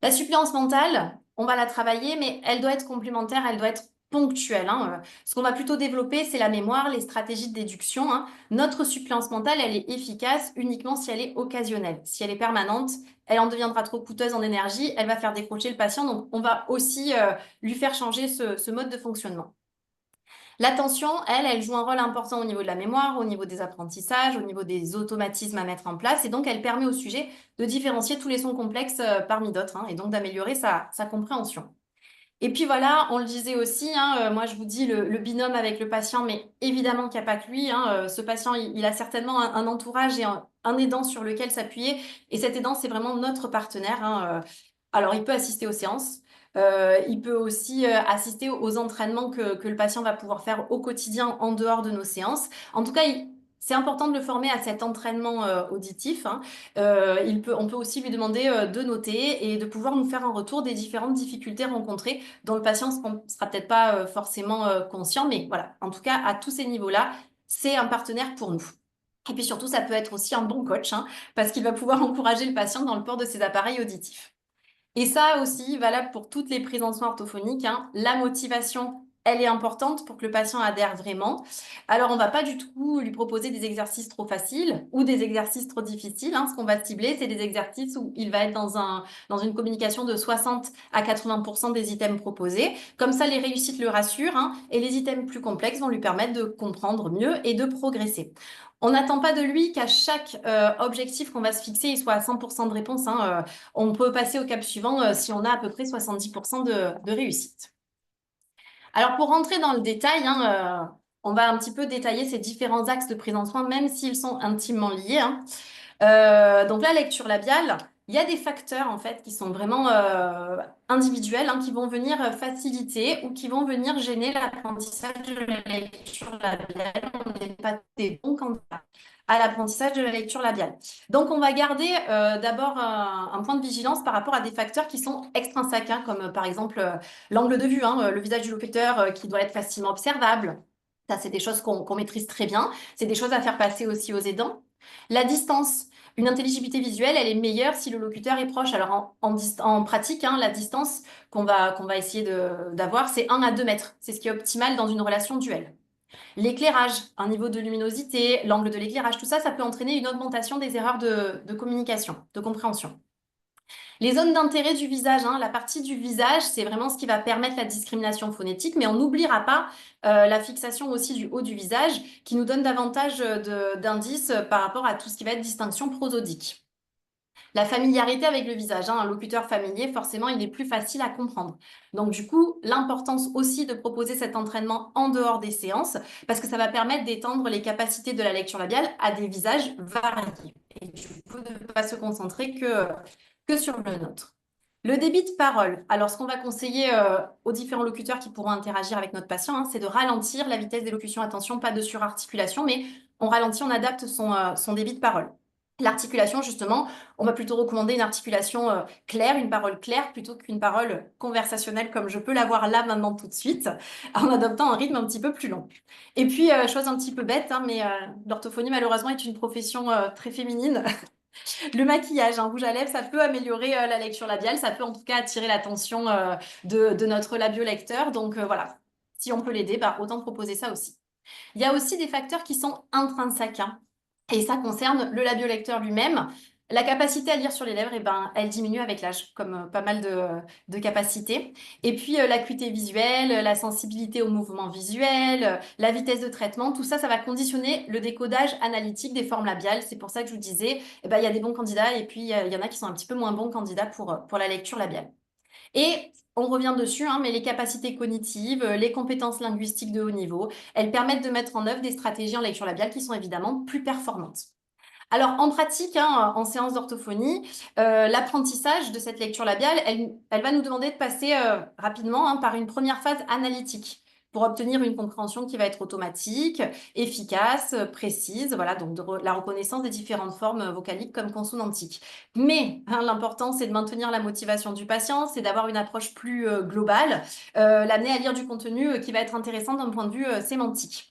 La suppléance mentale, on va la travailler, mais elle doit être complémentaire, elle doit être ponctuelle, hein. Ce qu'on va plutôt développer, c'est la mémoire, les stratégies de déduction, hein. Notre suppléance mentale, elle est efficace uniquement si elle est occasionnelle. Si elle est permanente, elle en deviendra trop coûteuse en énergie, elle va faire décrocher le patient. Donc, on va aussi lui faire changer ce mode de fonctionnement. L'attention, elle joue un rôle important au niveau de la mémoire, au niveau des apprentissages, au niveau des automatismes à mettre en place. Et donc, elle permet au sujet de différencier tous les sons complexes parmi d'autres, hein, et donc d'améliorer sa compréhension. Et puis voilà, on le disait aussi, hein, moi je vous dis le binôme avec le patient, mais évidemment qu'il n'y a pas que lui, hein, ce patient, il a certainement un entourage et un aidant sur lequel s'appuyer. Et cet aidant, c'est vraiment notre partenaire, hein. Alors, il peut assister aux séances. Il peut aussi assister aux entraînements que le patient va pouvoir faire au quotidien en dehors de nos séances. En tout cas, c'est important de le former à cet entraînement auditif, hein. On peut aussi lui demander de noter et de pouvoir nous faire un retour des différentes difficultés rencontrées dont le patient ne sera peut-être pas forcément conscient. Mais voilà, en tout cas, à tous ces niveaux-là, c'est un partenaire pour nous. Et puis surtout, ça peut être aussi un bon coach, hein, parce qu'il va pouvoir encourager le patient dans le port de ses appareils auditifs. Et ça aussi, valable pour toutes les prises en soins orthophoniques, hein. La motivation, elle est importante pour que le patient adhère vraiment. Alors, on ne va pas du tout lui proposer des exercices trop faciles ou des exercices trop difficiles, hein. Ce qu'on va cibler, c'est des exercices où il va être dans une communication de 60 à 80% des items proposés. Comme ça, les réussites le rassurent, hein, et les items plus complexes vont lui permettre de comprendre mieux et de progresser. On n'attend pas de lui qu'à chaque objectif qu'on va se fixer, il soit à 100% de réponse, hein. On peut passer au cap suivant si on a à peu près 70% de réussite. Alors, pour rentrer dans le détail, hein, on va un petit peu détailler ces différents axes de prise en soin, même s'ils sont intimement liés, hein. Donc, la lecture labiale, il y a des facteurs en fait qui sont vraiment individuels, hein, qui vont venir faciliter ou qui vont venir gêner l'apprentissage de la lecture labiale. On n'est pas des bons candidats à l'apprentissage de la lecture labiale. Donc, on va garder d'abord un point de vigilance par rapport à des facteurs qui sont extrinsèques, hein, comme par exemple l'angle de vue, hein, le visage du locuteur qui doit être facilement observable. Ça, c'est des choses qu'on maîtrise très bien. C'est des choses à faire passer aussi aux aidants. La distance. Une intelligibilité visuelle, elle est meilleure si le locuteur est proche. Alors, en pratique, hein, la distance qu'on va essayer d'avoir, c'est 1 à 2 mètres. C'est ce qui est optimal dans une relation duel. L'éclairage, un niveau de luminosité, l'angle de l'éclairage, tout ça, ça peut entraîner une augmentation des erreurs de communication, de compréhension. Les zones d'intérêt du visage, hein, la partie du visage, c'est vraiment ce qui va permettre la discrimination phonétique, mais on n'oubliera pas la fixation aussi du haut du visage qui nous donne davantage d'indices par rapport à tout ce qui va être distinction prosodique. La familiarité avec le visage, hein, un locuteur familier, forcément, il est plus facile à comprendre. Donc, du coup, l'importance aussi de proposer cet entraînement en dehors des séances, parce que ça va permettre d'étendre les capacités de la lecture labiale à des visages variés. Et du coup, de ne pas se concentrer que sur le nôtre. Le débit de parole. Alors, ce qu'on va conseiller aux différents locuteurs qui pourront interagir avec notre patient, hein, c'est de ralentir la vitesse d'élocution. Attention, pas de surarticulation, mais on ralentit, on adapte son débit de parole. L'articulation, justement, on va plutôt recommander une articulation claire, une parole claire, plutôt qu'une parole conversationnelle comme je peux l'avoir là maintenant tout de suite, en adoptant un rythme un petit peu plus long. Et puis, chose un petit peu bête, hein, mais l'orthophonie malheureusement est une profession très féminine. Le maquillage, un rouge à lèvres, ça peut améliorer la lecture labiale, ça peut en tout cas attirer l'attention de notre labiolecteur. Donc voilà, si on peut l'aider, bah, autant proposer ça aussi. Il y a aussi des facteurs qui sont intrinsèques, hein, et ça concerne le labiolecteur lui-même. La capacité à lire sur les lèvres, eh ben, elle diminue avec l'âge, comme pas mal de capacités. Et puis l'acuité visuelle, la sensibilité au mouvement visuel, la vitesse de traitement, tout ça, ça va conditionner le décodage analytique des formes labiales. C'est pour ça que je vous disais, eh ben, il y a des bons candidats et puis il y en a qui sont un petit peu moins bons candidats pour la lecture labiale. Et on revient dessus, hein, mais les capacités cognitives, les compétences linguistiques de haut niveau, elles permettent de mettre en œuvre des stratégies en lecture labiale qui sont évidemment plus performantes. Alors, en pratique, hein, en séance d'orthophonie, l'apprentissage de cette lecture labiale, elle va nous demander de passer rapidement, hein, par une première phase analytique pour obtenir une compréhension qui va être automatique, efficace, précise, voilà, donc la reconnaissance des différentes formes vocaliques comme consonantiques. Mais hein, l'important, c'est de maintenir la motivation du patient, c'est d'avoir une approche plus globale, l'amener à lire du contenu qui va être intéressant d'un point de vue sémantique.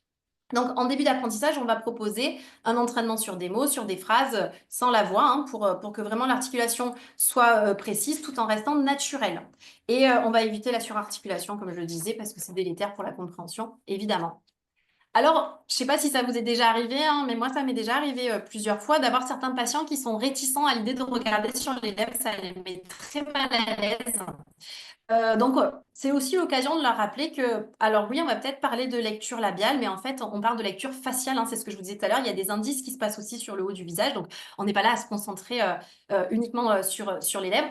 Donc, en début d'apprentissage, on va proposer un entraînement sur des mots, sur des phrases sans la voix, hein, pour que vraiment l'articulation soit précise tout en restant naturelle. Et on va éviter la surarticulation, comme je le disais, parce que c'est délétère pour la compréhension, évidemment. Alors, je ne sais pas si ça vous est déjà arrivé, hein, mais moi, ça m'est déjà arrivé plusieurs fois d'avoir certains patients qui sont réticents à l'idée de regarder sur les lèvres. Ça les met très mal à l'aise. Donc, c'est aussi l'occasion de leur rappeler que, alors oui, on va peut-être parler de lecture labiale, mais en fait, on parle de lecture faciale, hein, c'est ce que je vous disais tout à l'heure. Il y a des indices qui se passent aussi sur le haut du visage, donc on n'est pas là à se concentrer uniquement sur les lèvres.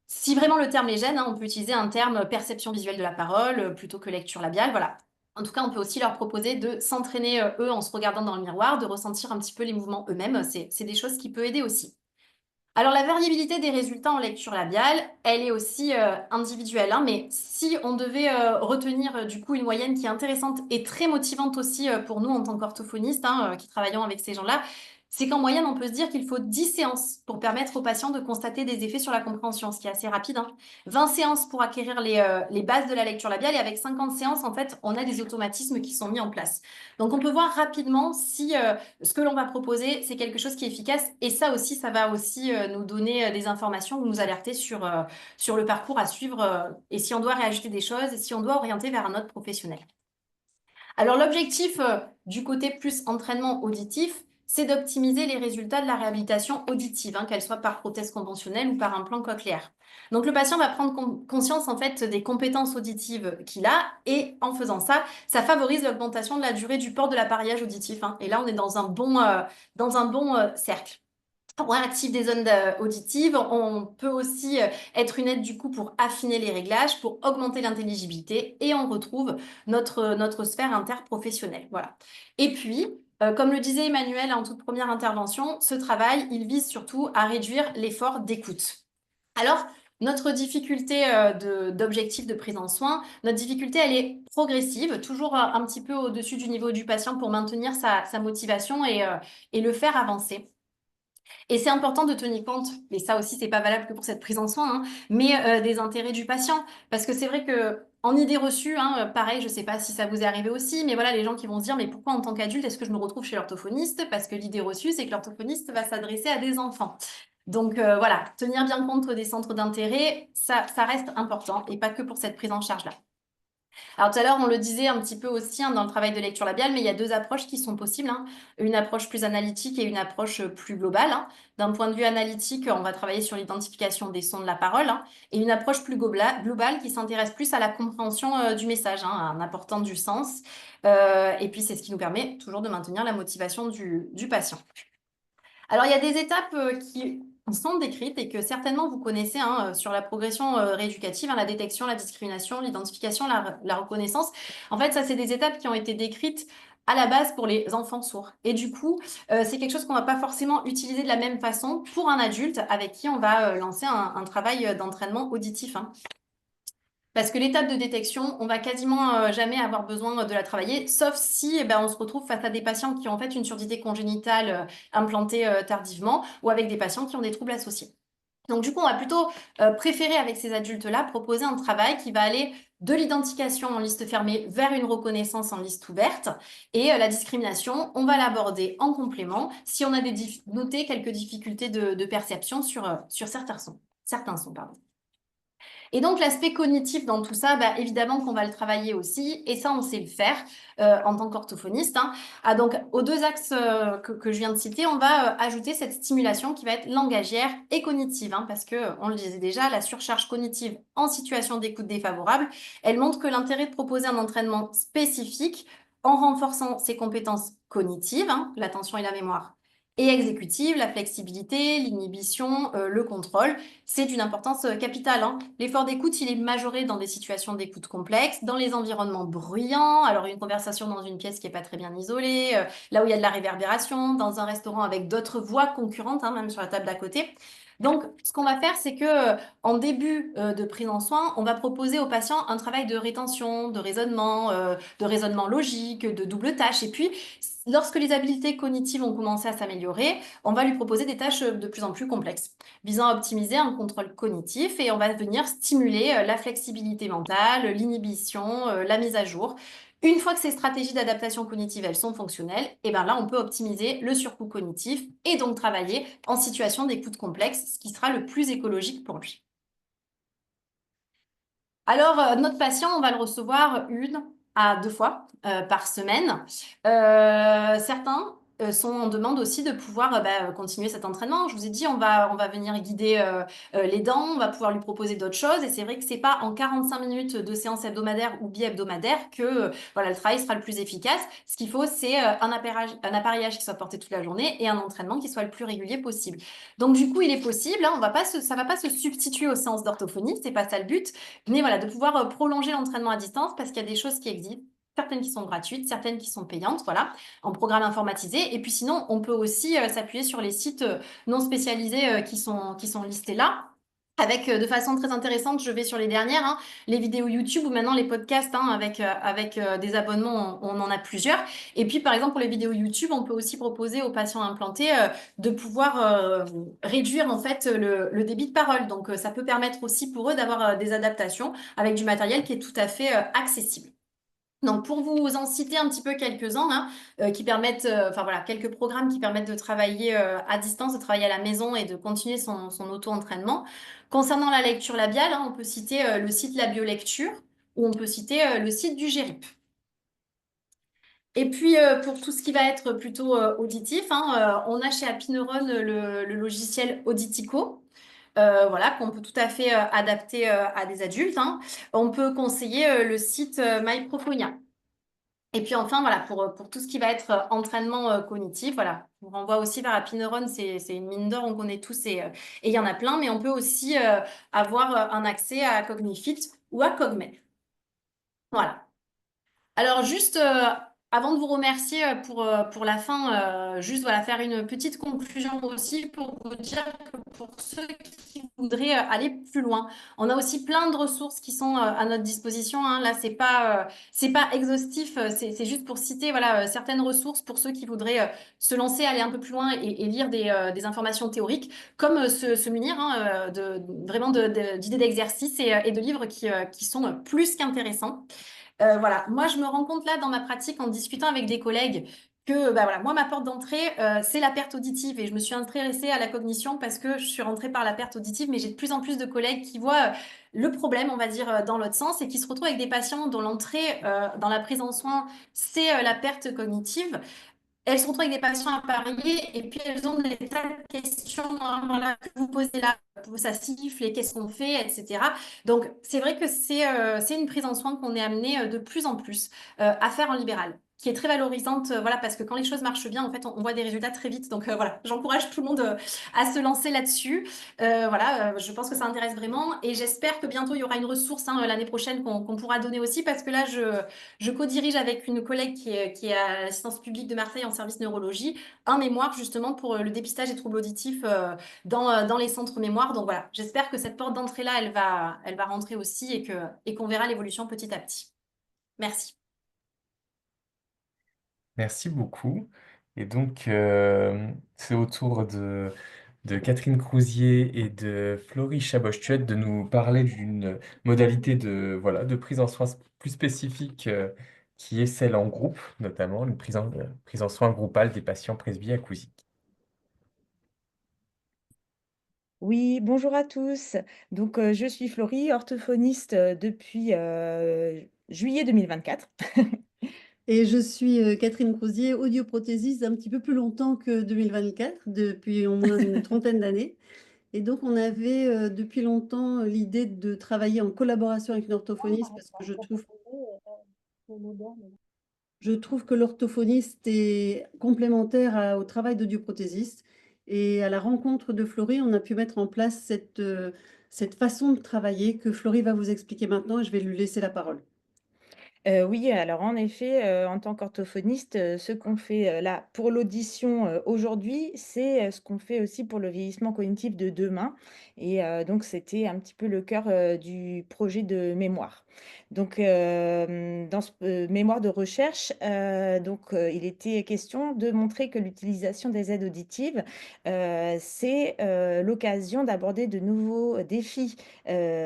Si vraiment le terme les gêne, hein, on peut utiliser un terme perception visuelle de la parole plutôt que lecture labiale, voilà. En tout cas, on peut aussi leur proposer de s'entraîner eux en se regardant dans le miroir, de ressentir un petit peu les mouvements eux-mêmes. C'est des choses qui peuvent aider aussi. Alors, la variabilité des résultats en lecture labiale, elle est aussi individuelle, hein, mais si on devait retenir du coup une moyenne qui est intéressante et très motivante aussi pour nous en tant qu'orthophonistes hein, qui travaillons avec ces gens-là, c'est qu'en moyenne, on peut se dire qu'il faut 10 séances pour permettre aux patients de constater des effets sur la compréhension, ce qui est assez rapide, hein. 20 séances pour acquérir les bases de la lecture labiale et avec 50 séances, en fait, on a des automatismes qui sont mis en place. Donc, on peut voir rapidement si ce que l'on va proposer, c'est quelque chose qui est efficace. Et ça aussi, ça va aussi nous donner des informations ou nous alerter sur le parcours à suivre et si on doit réajouter des choses, et si on doit orienter vers un autre professionnel. Alors, l'objectif du côté plus entraînement auditif, c'est d'optimiser les résultats de la réhabilitation auditive, hein, qu'elle soit par prothèse conventionnelle ou par implant cochléaire. Donc, le patient va prendre conscience en fait des compétences auditives qu'il a et en faisant ça, ça favorise l'augmentation de la durée du port de l'appareillage auditif, hein. Et là, on est dans un bon cercle. On active des zones auditives, on peut aussi être une aide du coup pour affiner les réglages, pour augmenter l'intelligibilité et on retrouve notre sphère interprofessionnelle. Voilà. Et puis, comme le disait Emmanuel en toute première intervention, ce travail, il vise surtout à réduire l'effort d'écoute. Alors, notre difficulté d'objectif de prise en soin, notre difficulté, elle est progressive, toujours un petit peu au-dessus du niveau du patient pour maintenir sa motivation et le faire avancer. Et c'est important de tenir compte, et ça aussi, c'est pas valable que pour cette prise en soin, hein, mais des intérêts du patient. Parce que c'est vrai que en idée reçue, hein, pareil, je sais pas si ça vous est arrivé aussi, mais voilà, les gens qui vont se dire, mais pourquoi en tant qu'adulte, est-ce que je me retrouve chez l'orthophoniste? Parce que l'idée reçue, c'est que l'orthophoniste va s'adresser à des enfants. Donc voilà, tenir bien compte des centres d'intérêt, ça reste important, et pas que pour cette prise en charge-là. Alors tout à l'heure, on le disait un petit peu aussi hein, dans le travail de lecture labiale, mais il y a deux approches qui sont possibles, hein. Une approche plus analytique et une approche plus globale, hein. D'un point de vue analytique, on va travailler sur l'identification des sons de la parole, hein, et une approche plus globale qui s'intéresse plus à la compréhension du message, hein, en apportant du sens. Et puis c'est ce qui nous permet toujours de maintenir la motivation du patient. Alors, il y a des étapes qui sont décrites et que certainement vous connaissez hein, sur la progression rééducative, hein, la détection, la discrimination, l'identification, la reconnaissance. En fait, ça, c'est des étapes qui ont été décrites à la base pour les enfants sourds. Et du coup, c'est quelque chose qu'on ne va pas forcément utiliser de la même façon pour un adulte avec qui on va lancer un travail d'entraînement auditif, hein. Parce que l'étape de détection, on va quasiment jamais avoir besoin de la travailler, sauf si on se retrouve face à des patients qui ont en fait une surdité congénitale implantée tardivement, ou avec des patients qui ont des troubles associés. Donc du coup, on va plutôt préférer avec ces adultes-là proposer un travail qui va aller de l'identification en liste fermée vers une reconnaissance en liste ouverte. Et la discrimination, on va l'aborder en complément si on a noté quelques difficultés de perception sur certains sons. Pardon. Et donc, l'aspect cognitif dans tout ça, évidemment qu'on va le travailler aussi, et ça, on sait le faire en tant qu'orthophoniste, hein. Donc, aux deux axes que je viens de citer, on va ajouter cette stimulation qui va être langagière et cognitive, hein, parce que, on le disait déjà, la surcharge cognitive en situation d'écoute défavorable, elle montre que l'intérêt de proposer un entraînement spécifique en renforçant ses compétences cognitives, hein, l'attention et la mémoire, et exécutive, la flexibilité, l'inhibition, le contrôle, c'est d'une importance capitale, hein. L'effort d'écoute, il est majoré dans des situations d'écoute complexes, dans les environnements bruyants, alors une conversation dans une pièce qui n'est pas très bien isolée, là où il y a de la réverbération, dans un restaurant avec d'autres voix concurrentes, hein, même sur la table d'à côté. Donc, ce qu'on va faire, c'est que en début de prise en soin, on va proposer aux patients un travail de rétention, de raisonnement logique, de double tâche. Et puis, lorsque les habiletés cognitives ont commencé à s'améliorer, on va lui proposer des tâches de plus en plus complexes, visant à optimiser un contrôle cognitif, et on va venir stimuler la flexibilité mentale, l'inhibition, la mise à jour. Une fois que ces stratégies d'adaptation cognitive, elles sont fonctionnelles, et là, on peut optimiser le surcoût cognitif et donc travailler en situation d'écoute complexe, ce qui sera le plus écologique pour lui. Alors, notre patient, on va le recevoir 1 à 2 fois par semaine. Certains sont en demande aussi de pouvoir continuer cet entraînement. Je vous ai dit, on va venir guider les dents, on va pouvoir lui proposer d'autres choses. Et c'est vrai que c'est pas en 45 minutes de séance hebdomadaire ou bi-hebdomadaire que le travail sera le plus efficace. Ce qu'il faut, c'est un appareillage qui soit porté toute la journée et un entraînement qui soit le plus régulier possible. Donc du coup, il est possible, hein, ça va pas se substituer aux séances d'orthophonie, c'est pas ça le but, mais voilà, de pouvoir prolonger l'entraînement à distance parce qu'il y a des choses qui existent. Certaines qui sont gratuites, certaines qui sont payantes, voilà, en programme informatisé. Et puis sinon, on peut aussi s'appuyer sur les sites non spécialisés qui sont listés là. Avec, de façon très intéressante, je vais sur les dernières, hein, les vidéos YouTube ou maintenant les podcasts, hein, avec des abonnements, on en a plusieurs. Et puis, par exemple, pour les vidéos YouTube, on peut aussi proposer aux patients implantés de pouvoir réduire en fait le débit de parole. Donc, ça peut permettre aussi pour eux d'avoir des adaptations avec du matériel qui est tout à fait accessible. Donc, pour vous en citer un petit peu quelques-uns, hein, qui permettent, quelques programmes qui permettent de travailler à distance, de travailler à la maison et de continuer son auto-entraînement. Concernant la lecture labiale, hein, on peut citer le site La Biolecture ou on peut citer le site du GERIP. Et puis, pour tout ce qui va être plutôt auditif, hein, on a chez Apineuron le logiciel Auditico. Qu'on peut tout à fait adapter à des adultes, hein. On peut conseiller le site MyProphonia. Et puis enfin, pour tout ce qui va être entraînement cognitif, on renvoie aussi vers Apineuron, c'est une mine d'or, on connaît tous et il y en a plein, mais on peut aussi avoir un accès à Cognifit ou à Cogmed. Voilà. Alors juste avant de vous remercier pour la fin, faire une petite conclusion aussi pour vous dire que pour ceux qui voudraient aller plus loin, on a aussi plein de ressources qui sont à notre disposition, hein. Là, c'est pas exhaustif, c'est juste pour citer certaines ressources pour ceux qui voudraient se lancer, aller un peu plus loin et lire des informations théoriques, comme se munir, hein, d'idées d'exercices et de livres qui sont plus qu'intéressants. Moi, je me rends compte là dans ma pratique en discutant avec des collègues que moi, ma porte d'entrée, c'est la perte auditive. Et je me suis intéressée à la cognition parce que je suis rentrée par la perte auditive, mais j'ai de plus en plus de collègues qui voient le problème, on va dire, dans l'autre sens et qui se retrouvent avec des patients dont l'entrée dans la prise en soin, c'est la perte cognitive. Elles se retrouvent avec des patients appariés et puis elles ont des tas de questions, hein, que vous posez là, ça siffle et qu'est-ce qu'on fait, etc. Donc, c'est vrai que c'est une prise en soin qu'on est amené de plus en plus à faire en libéral, qui est très valorisante, voilà, parce que quand les choses marchent bien, en fait, on voit des résultats très vite. Donc voilà, j'encourage tout le monde à se lancer là-dessus. Voilà, je pense que ça intéresse vraiment et j'espère que bientôt il y aura une ressource l'année prochaine qu'on pourra donner aussi parce que là, je co-dirige avec une collègue qui est à l'assistance publique de Marseille en service neurologie un mémoire justement pour le dépistage des troubles auditifs dans les centres mémoire. Donc voilà, j'espère que cette porte d'entrée-là, elle va rentrer aussi et qu'on verra l'évolution petit à petit. Merci.
Merci beaucoup. Et donc, c'est au tour de Catherine Crousier et de Florie Chaboch-Tuet de nous parler d'une modalité voilà, de prise en soin plus spécifique qui est celle en groupe, notamment une prise en soin groupale des patients presbyacousiques.
Oui, bonjour à tous. Donc, je suis Florie, orthophoniste depuis juillet 2024.
Et je suis Catherine Crousier, audioprothésiste un petit peu plus longtemps que 2024, depuis au moins une trentaine d'années. Et donc, on avait depuis longtemps l'idée de travailler en collaboration avec une orthophoniste parce que je trouve que l'orthophoniste est complémentaire au travail d'audioprothésiste. Et à la rencontre de Florie, on a pu mettre en place cette façon de travailler que Florie va vous expliquer maintenant et je vais lui laisser la parole.
Oui, alors en effet, en tant qu'orthophoniste, ce qu'on fait là pour l'audition aujourd'hui, c'est ce qu'on fait aussi pour le vieillissement cognitif de demain. Et donc, c'était un petit peu le cœur du projet de mémoire. Donc, dans ce mémoire de recherche, il était question de montrer que l'utilisation des aides auditives, c'est l'occasion d'aborder de nouveaux défis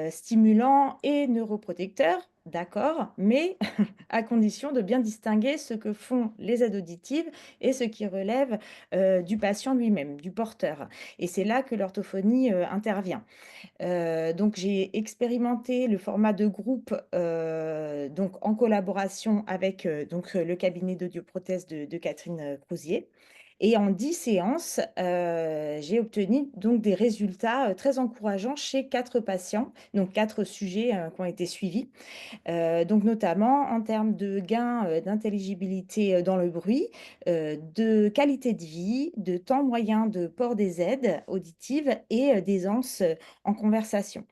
stimulants et neuroprotecteurs. D'accord, mais à condition de bien distinguer ce que font les aides auditives et ce qui relève du patient lui-même, du porteur. Et c'est là que l'orthophonie intervient. Donc, j'ai expérimenté le format de groupe donc en collaboration avec le cabinet d'audioprothèse de Catherine Crousier. Et en 10 séances, j'ai obtenu donc des résultats très encourageants chez 4 patients, donc 4 sujets qui ont été suivis. Donc notamment en termes de gain d'intelligibilité dans le bruit, de qualité de vie, de temps moyen de port des aides auditives et d'aisance en conversation.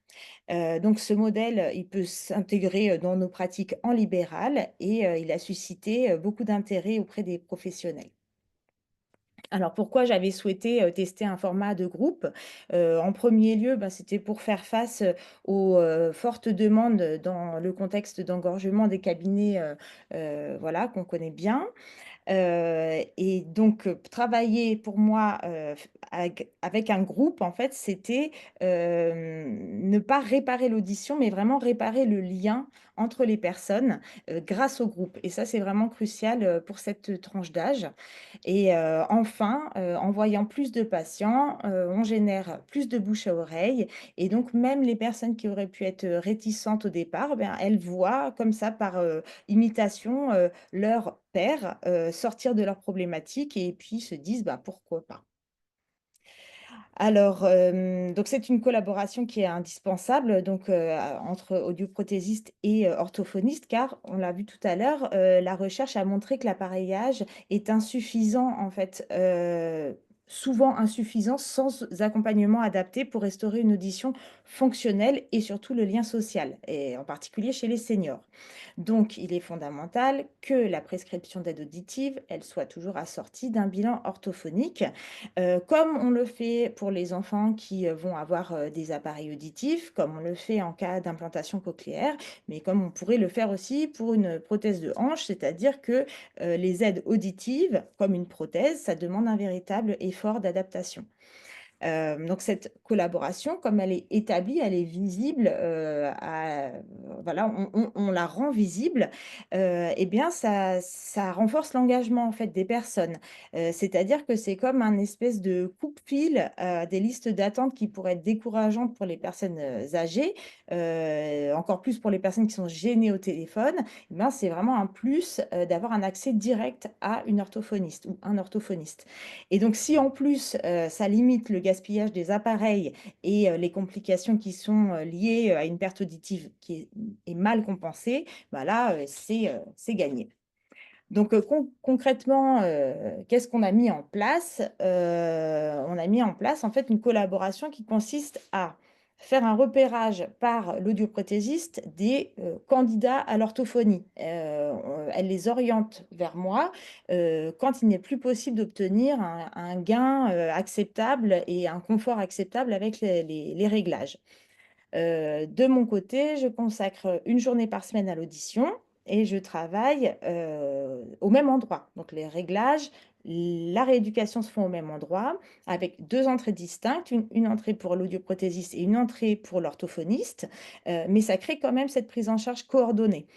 Donc ce modèle, il peut s'intégrer dans nos pratiques en libéral et il a suscité beaucoup d'intérêt auprès des professionnels. Alors, pourquoi j'avais souhaité tester un format de groupe? En premier lieu, c'était pour faire face aux fortes demandes dans le contexte d'engorgement des cabinets voilà, qu'on connaît bien. Et donc, travailler pour moi avec un groupe, en fait, c'était ne pas réparer l'audition, mais vraiment réparer le lien entre les personnes grâce au groupe. Et ça, c'est vraiment crucial pour cette tranche d'âge. Et enfin, en voyant plus de patients, on génère plus de bouche à oreille. Et donc, même les personnes qui auraient pu être réticentes au départ, elles voient comme ça par imitation leur père sortir de leurs problématiques et puis se disent pourquoi pas. Alors, donc c'est une collaboration qui est indispensable donc, entre audioprothésistes et orthophonistes, car on l'a vu tout à l'heure, la recherche a montré que l'appareillage est insuffisant en fait, souvent insuffisant sans accompagnement adapté pour restaurer une audition fonctionnelle et surtout le lien social, et en particulier chez les seniors. Donc, il est fondamental que la prescription d'aide auditive, elle soit toujours assortie d'un bilan orthophonique comme on le fait pour les enfants qui vont avoir des appareils auditifs, comme on le fait en cas d'implantation cochléaire, mais comme on pourrait le faire aussi pour une prothèse de hanche, c'est-à-dire que les aides auditives, comme une prothèse, ça demande un véritable effort d'adaptation. Donc cette collaboration, comme elle est établie, elle est visible, voilà, on la rend visible, et bien ça renforce l'engagement en fait des personnes. C'est-à-dire que c'est comme un espèce de coupe-fil des listes d'attente qui pourraient être décourageantes pour les personnes âgées, encore plus pour les personnes qui sont gênées au téléphone. Eh bien, c'est vraiment un plus d'avoir un accès direct à une orthophoniste ou un orthophoniste. Et donc, si en plus, ça limite le gaspillage des appareils et les complications qui sont liées à une perte auditive qui est mal compensée, là, c'est gagné. Donc concrètement, qu'est-ce qu'on a mis en place? On a mis en place en fait une collaboration qui consiste à faire un repérage par l'audioprothésiste des candidats à l'orthophonie. Elle les oriente vers moi quand il n'est plus possible d'obtenir un gain acceptable et un confort acceptable avec les réglages. De mon côté, je consacre une journée par semaine à l'audition et je travaille au même endroit. Donc les réglages, la rééducation se font au même endroit avec deux entrées distinctes, une entrée pour l'audioprothésiste et une entrée pour l'orthophoniste, mais ça crée quand même cette prise en charge coordonnée.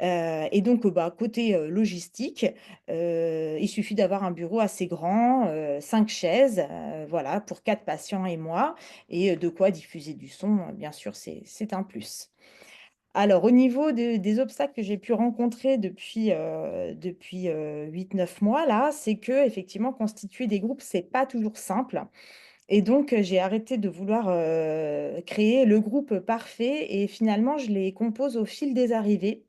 Et donc, bah, côté logistique, il suffit d'avoir un bureau assez grand, 5 chaises, voilà, pour 4 patients et moi, et de quoi diffuser du son, bien sûr, c'est un plus. Alors, au niveau des obstacles que j'ai pu rencontrer depuis 8-9 mois, là, c'est que effectivement, constituer des groupes, c'est pas toujours simple. Et donc, j'ai arrêté de vouloir créer le groupe parfait et finalement, je les compose au fil des arrivées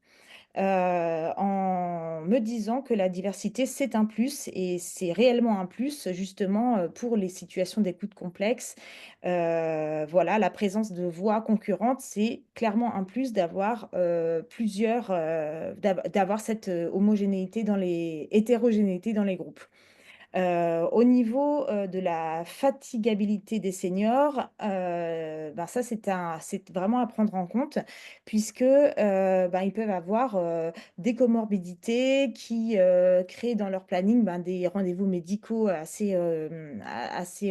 en me disant que la diversité, c'est un plus et c'est réellement un plus justement pour les situations d'écoute complexes. Voilà, la présence de voix concurrentes, c'est clairement un plus d'avoir d'avoir cette homogénéité hétérogénéité dans les groupes. Au niveau, de la fatigabilité des seniors, ben, ça c'est vraiment à prendre en compte puisque, ben, ils peuvent avoir, des comorbidités qui, créent dans leur planning, ben, des rendez-vous médicaux assez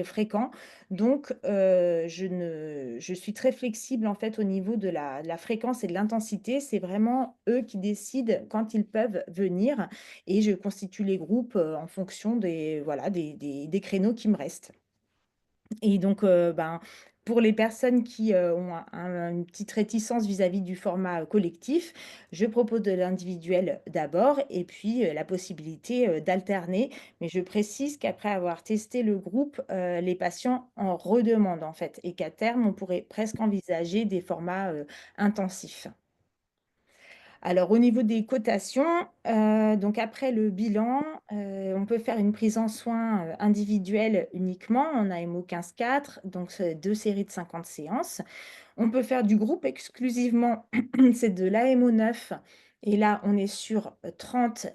fréquents. Donc, je suis très flexible en fait au niveau de la fréquence et de l'intensité. C'est vraiment eux qui décident quand ils peuvent venir et je constitue les groupes, en fonction voilà, des créneaux qui me restent. Et donc, ben, pour les personnes qui, ont une petite réticence vis-à-vis du format, collectif, je propose de l'individuel d'abord et puis, la possibilité, d'alterner. Mais je précise qu'après avoir testé le groupe, les patients en redemandent, en fait et qu'à terme, on pourrait presque envisager des formats, intensifs. Alors, au niveau des cotations, donc après le bilan, on peut faire une prise en soins individuelle uniquement en AMO 15-4, donc c'est 2 séries de 50 séances. On peut faire du groupe exclusivement, c'est de l'AMO 9 et là, on est sur 30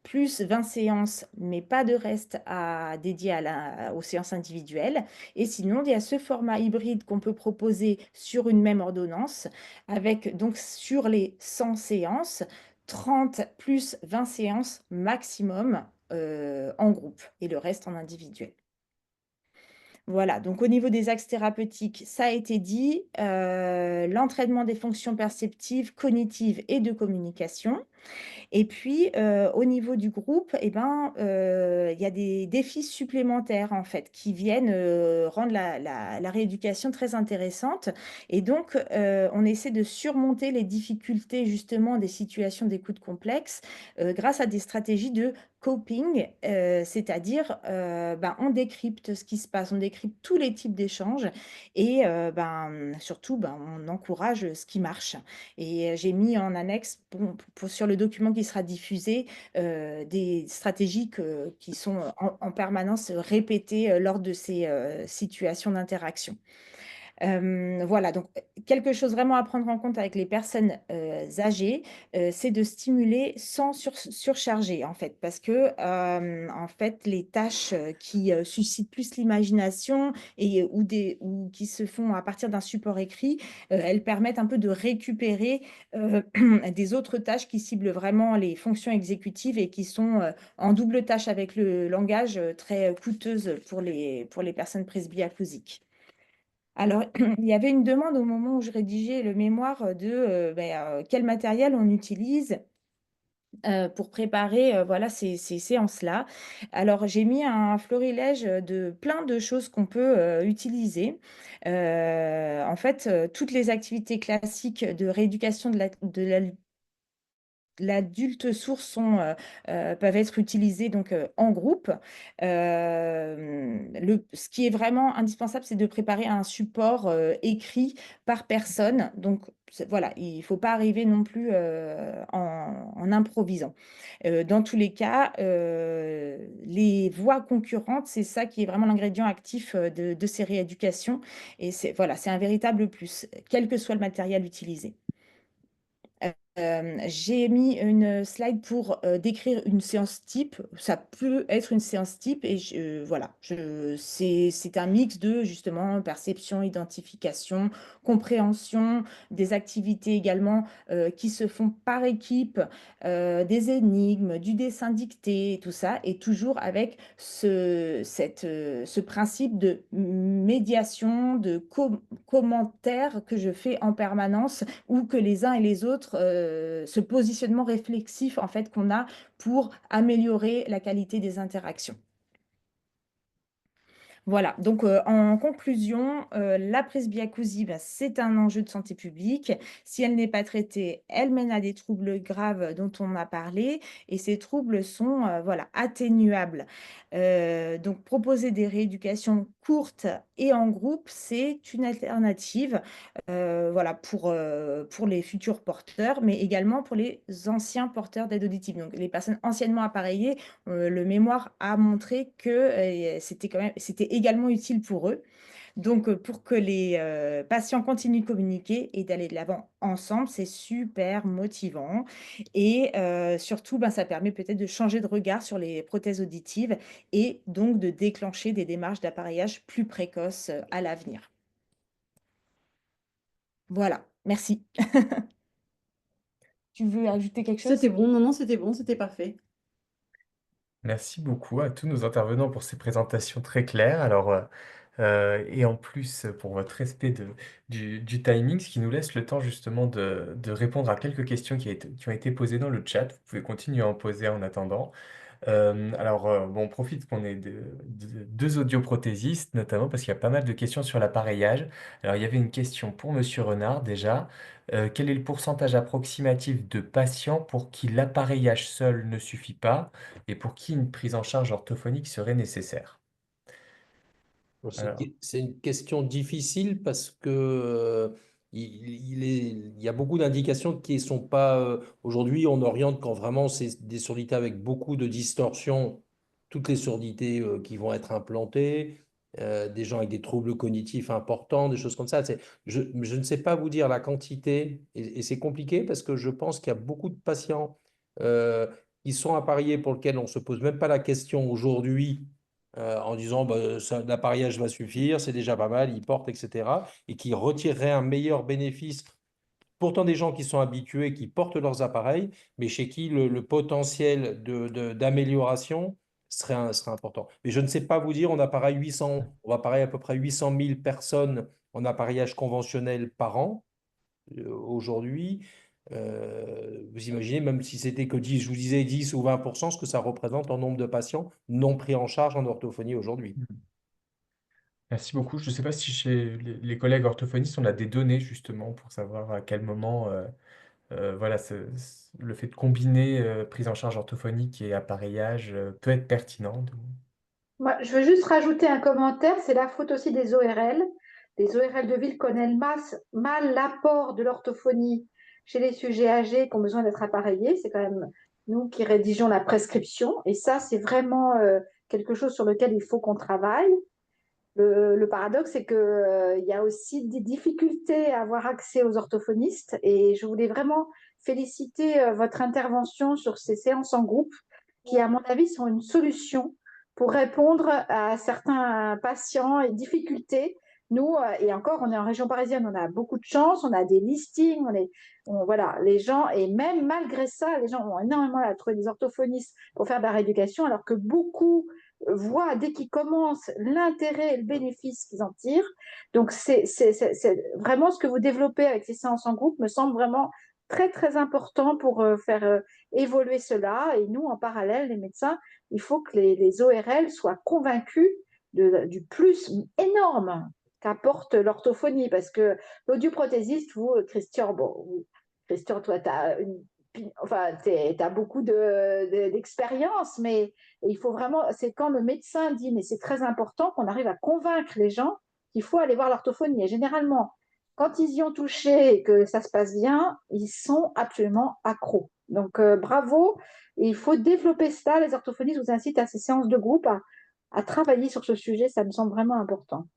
plus 20 séances, mais pas de reste dédié aux séances individuelles. Et sinon, il y a ce format hybride qu'on peut proposer sur une même ordonnance, avec donc sur les 100 séances, 30 plus 20 séances maximum en groupe et le reste en individuel. Voilà, donc au niveau des axes thérapeutiques, ça a été dit, l'entraînement des fonctions perceptives, cognitives et de communication. Et puis, au niveau du groupe, eh ben, il y a des défis supplémentaires, en fait, qui viennent, rendre la rééducation très intéressante et donc, on essaie de surmonter les difficultés, justement, des situations d'écoute complexes, grâce à des stratégies de coping, c'est-à-dire, ben, on décrypte ce qui se passe, on décrypte tous les types d'échanges et ben, surtout, ben, on encourage, ce qui marche et j'ai mis en annexe sur le document qui sera diffusé, des stratégies qui sont en permanence répétées, lors de ces, situations d'interaction. Voilà, donc quelque chose vraiment à prendre en compte avec les personnes, âgées, c'est de stimuler sans surcharger, en fait. Parce que, en fait, les tâches, qui, suscitent plus l'imagination et ou qui se font à partir d'un support écrit, elles permettent un peu de récupérer, des autres tâches qui ciblent vraiment les fonctions exécutives et qui sont, en double tâche avec le langage, très coûteuses pour les personnes presbyacousiques. Alors, il y avait une demande au moment où je rédigeais le mémoire de quel matériel on utilise pour préparer voilà, ces séances-là. Alors, j'ai mis un florilège de plein de choses qu'on peut utiliser. En fait, toutes les activités classiques de rééducation de la l'adulte source peuvent être utilisés donc, en groupe. Ce qui est vraiment indispensable, c'est de préparer un support écrit par personne. Donc, voilà, il ne faut pas arriver non plus en improvisant. Dans tous les cas, les voix concurrentes, c'est ça qui est vraiment l'ingrédient actif de ces rééducations. Et voilà, c'est un véritable plus, quel que soit le matériel utilisé. J'ai mis une slide pour décrire une séance type. Ça peut être une séance type et voilà, c'est un mix de justement perception, identification, compréhension, des activités également qui se font par équipe, des énigmes, du dessin dicté, tout ça, et toujours avec ce principe de médiation, de commentaires que je fais en permanence ou que les uns et les autres, ce positionnement réflexif en fait qu'on a pour améliorer la qualité des interactions. Voilà, donc en conclusion, la presbyacousie, c'est un enjeu de santé publique. Si elle n'est pas traitée, elle mène à des troubles graves dont on a parlé et ces troubles sont voilà, atténuables. Donc proposer des rééducations courtes et en groupe, c'est une alternative voilà, pour les futurs porteurs, mais également pour les anciens porteurs d'aide auditive. Donc les personnes anciennement appareillées, le mémoire a montré que c'était également utile pour eux. Donc, pour que les patients continuent de communiquer et d'aller de l'avant ensemble, c'est super motivant. Et surtout, ça permet peut-être de changer de regard sur les prothèses auditives et donc de déclencher des démarches d'appareillage plus précoces à l'avenir. Voilà, merci. Tu veux ajouter quelque chose?
C'était bon, non, c'était bon, c'était parfait.
Merci beaucoup à tous nos intervenants pour ces présentations très claires. Alors, et en plus pour votre respect du timing, ce qui nous laisse le temps justement de répondre à quelques questions qui ont été posées dans le chat. Vous pouvez continuer à en poser en attendant. Bon, on profite qu'on ait deux audioprothésistes, notamment parce qu'il y a pas mal de questions sur l'appareillage. Alors, il y avait une question pour Monsieur Renard déjà. Quel est le pourcentage approximatif de patients pour qui l'appareillage seul ne suffit pas et pour qui une prise en charge orthophonique serait nécessaire? Alors,
C'est une question difficile parce que il y a beaucoup d'indications qui ne sont pas. Aujourd'hui, on oriente quand vraiment c'est des surdité avec beaucoup de distorsions, toutes les surdités qui vont être implantées, des gens avec des troubles cognitifs importants, des choses comme ça. Je ne sais pas vous dire la quantité et c'est compliqué parce que je pense qu'il y a beaucoup de patients euh, qui sont appareillés pour lesquels on ne se pose même pas la question aujourd'hui en disant l'appareillage va suffire, c'est déjà pas mal, ils portent, etc. Et qui retireraient un meilleur bénéfice. Pourtant, des gens qui sont habitués, qui portent leurs appareils, mais chez qui le potentiel d'amélioration serait important. Mais je ne sais pas vous dire, on va appareiller à peu près 800 000 personnes en appareillage conventionnel par an aujourd'hui. Vous imaginez, même si c'était que 10, je vous disais 10 ou 20%, ce que ça représente en nombre de patients non pris en charge en orthophonie aujourd'hui.
merci beaucoup. Je ne sais pas si chez les collègues orthophonistes, on a des données justement pour savoir à quel moment voilà, le fait de combiner prise en charge orthophonique et appareillage peut être pertinent.
Moi, je veux juste rajouter un commentaire, c'est la faute aussi des ORL. Les ORL de ville connaissent mal l'apport de l'orthophonie chez les sujets âgés qui ont besoin d'être appareillés. C'est quand même nous qui rédigeons la prescription. Et ça, c'est vraiment quelque chose sur lequel il faut qu'on travaille. Le paradoxe, c'est qu'il y a aussi des difficultés à avoir accès aux orthophonistes. Et je voulais vraiment féliciter votre intervention sur ces séances en groupe qui, à mon avis, sont une solution pour répondre à certains patients et difficultés. Nous, et encore, on est en région parisienne, on a beaucoup de chance, on a des listings, voilà, les gens, et même malgré ça, les gens ont énormément à trouver des orthophonistes pour faire de la rééducation, alors que beaucoup voient dès qu'ils commencent l'intérêt et le bénéfice qu'ils en tirent. Donc, c'est vraiment ce que vous développez avec ces séances en groupe me semble vraiment très, très important pour faire évoluer cela. Et nous, en parallèle, les médecins, il faut que les ORL soient convaincus du plus énorme qu'apporte l'orthophonie. Parce que l'audioprothésiste, vous, Christian, toi, tu as enfin, tu as beaucoup d'expérience, mais il faut vraiment, c'est quand le médecin dit, mais c'est très important qu'on arrive à convaincre les gens qu'il faut aller voir l'orthophonie. Et généralement, quand ils y ont touché et que ça se passe bien, ils sont absolument accros. Donc, bravo. Et il faut développer ça. Les orthophonistes vous incitent à ces séances de groupe à travailler sur ce sujet. Ça me semble vraiment important.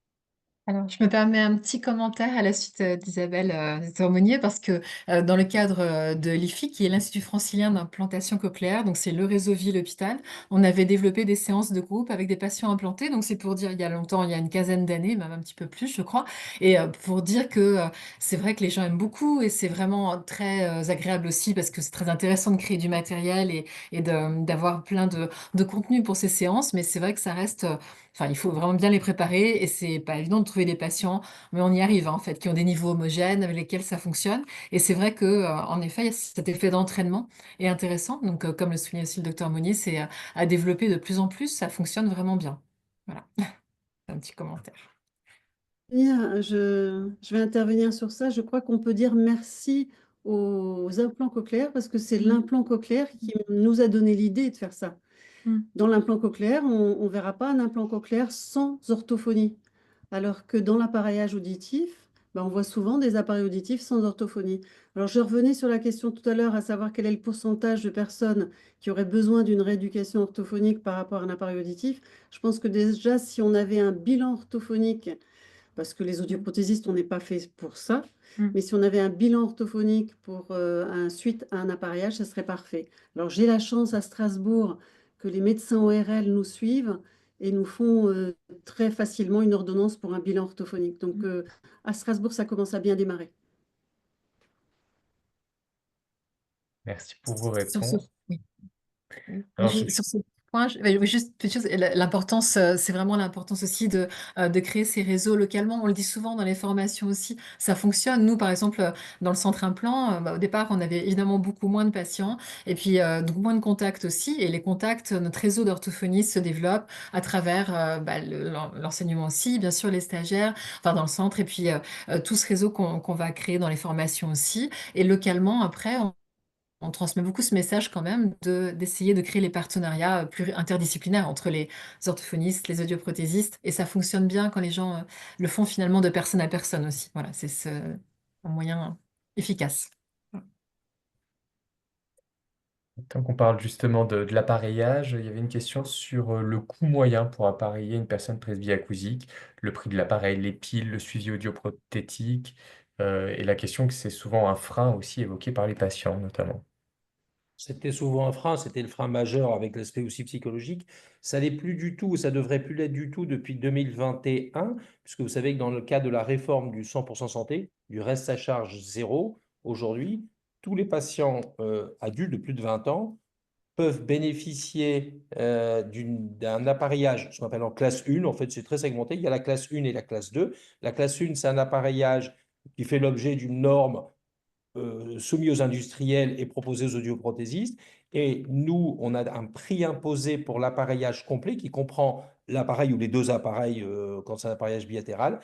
Alors, je me permets un petit commentaire à la suite d'Isabelle Tormonnier parce que dans le cadre de l'IFI, qui est l'Institut francilien d'implantation cochléaire, donc c'est le réseau Ville-Hôpital, on avait développé des séances de groupe avec des patients implantés. Donc c'est pour dire, il y a longtemps, il y a une quinzaine d'années, même un petit peu plus, je crois, et pour dire que c'est vrai que les gens aiment beaucoup et c'est vraiment très agréable aussi parce que c'est très intéressant de créer du matériel et d'avoir plein de contenu pour ces séances, mais c'est vrai que ça reste. Enfin, il faut vraiment bien les préparer et c'est pas évident de trouver des patients, mais on y arrive hein, en fait, qui ont des niveaux homogènes avec lesquels ça fonctionne. Et c'est vrai que, en effet, il y a cet effet d'entraînement est intéressant. Donc, comme le soulignait aussi le docteur Monnier, c'est à développer de plus en plus. Ça fonctionne vraiment bien. Voilà, un petit commentaire.
Bien, je vais intervenir sur ça. Je crois qu'on peut dire merci aux implants cochléaires parce que c'est l'implant cochléaire qui nous a donné l'idée de faire ça. Dans l'implant cochléaire, on ne verra pas un implant cochléaire sans orthophonie. Alors que dans l'appareillage auditif, ben, on voit souvent des appareils auditifs sans orthophonie. Alors je revenais sur la question tout à l'heure, à savoir quel est le pourcentage de personnes qui auraient besoin d'une rééducation orthophonique par rapport à un appareil auditif. Je pense que déjà, si on avait un bilan orthophonique, parce que les audioprothésistes, on n'est pas fait pour ça, mais si on avait un bilan orthophonique pour suite à un appareillage, ça serait parfait. Alors j'ai la chance à Strasbourg que les médecins ORL nous suivent et nous font très facilement une ordonnance pour un bilan orthophonique. Donc à Strasbourg, ça commence à bien démarrer.
Merci pour vos
Sur ce,
réponses.
oui.
Alors, je-
Sur ce point, oui, juste une chose, l'importance, c'est vraiment l'importance aussi de créer ces réseaux localement. On le dit souvent dans les formations aussi, ça fonctionne. Nous, par exemple, dans le centre implant, au départ, on avait évidemment beaucoup moins de patients et puis donc moins de contacts aussi. Et les contacts, notre réseau d'orthophonistes se développe à travers l'enseignement aussi, bien sûr, les stagiaires, enfin dans le centre, et puis tout ce réseau qu'on va créer dans les formations aussi. Et localement, après, on transmet beaucoup ce message quand même d'essayer de créer les partenariats plus interdisciplinaires entre les orthophonistes, les audioprothésistes. Et ça fonctionne bien quand les gens le font finalement de personne à personne aussi. Voilà, c'est un moyen efficace.
Tant qu'on parle justement de l'appareillage, il y avait une question sur le coût moyen pour appareiller une personne presbyacousique, le prix de l'appareil, les piles, le suivi audioprothétique, et la question que c'est souvent un frein aussi évoqué par les patients notamment.
C'était souvent un frein, c'était le frein majeur avec l'aspect aussi psychologique. Ça l'est plus du tout, ça devrait plus l'être du tout depuis 2021, puisque vous savez que dans le cadre de la réforme du 100% santé, du reste à charge zéro, aujourd'hui, tous les patients adultes de plus de 20 ans peuvent bénéficier d'un appareillage, ce qu'on appelle en classe 1. En fait, c'est très segmenté. Il y a la classe 1 et la classe 2. La classe 1, c'est un appareillage qui fait l'objet d'une norme soumis aux industriels et proposés aux audioprothésistes. Et nous, on a un prix imposé pour l'appareillage complet qui comprend l'appareil ou les deux appareils quand c'est un appareillage bilatéral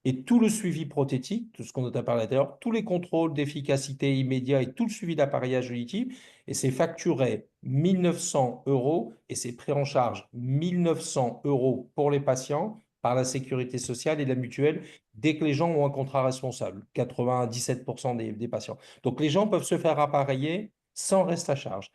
et tout le suivi prothétique, tout ce qu'on a parlé à l'intérieur, tous les contrôles d'efficacité immédiat et tout le suivi d'appareillage auditif. Et c'est facturé 1 900 € et c'est pris en charge 1 900 € pour les patients par la sécurité sociale et la mutuelle dès que les gens ont un contrat responsable, 97% des patients. Donc les gens peuvent se faire appareiller sans reste à charge.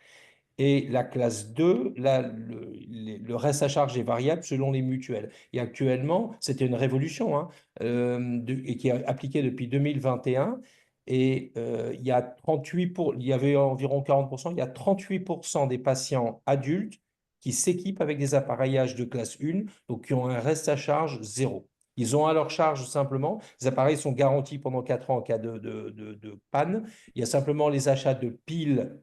Et la classe 2, là, le reste à charge est variable selon les mutuelles. Et actuellement, c'était une révolution hein, et qui est appliquée depuis 2021. Et il y a 38 il y avait environ 40%, il y a 38% des patients adultes qui s'équipent avec des appareillages de classe 1, donc qui ont un reste à charge zéro. Ils ont à leur charge simplement, les appareils sont garantis pendant 4 ans en cas de panne. Il y a simplement les achats de piles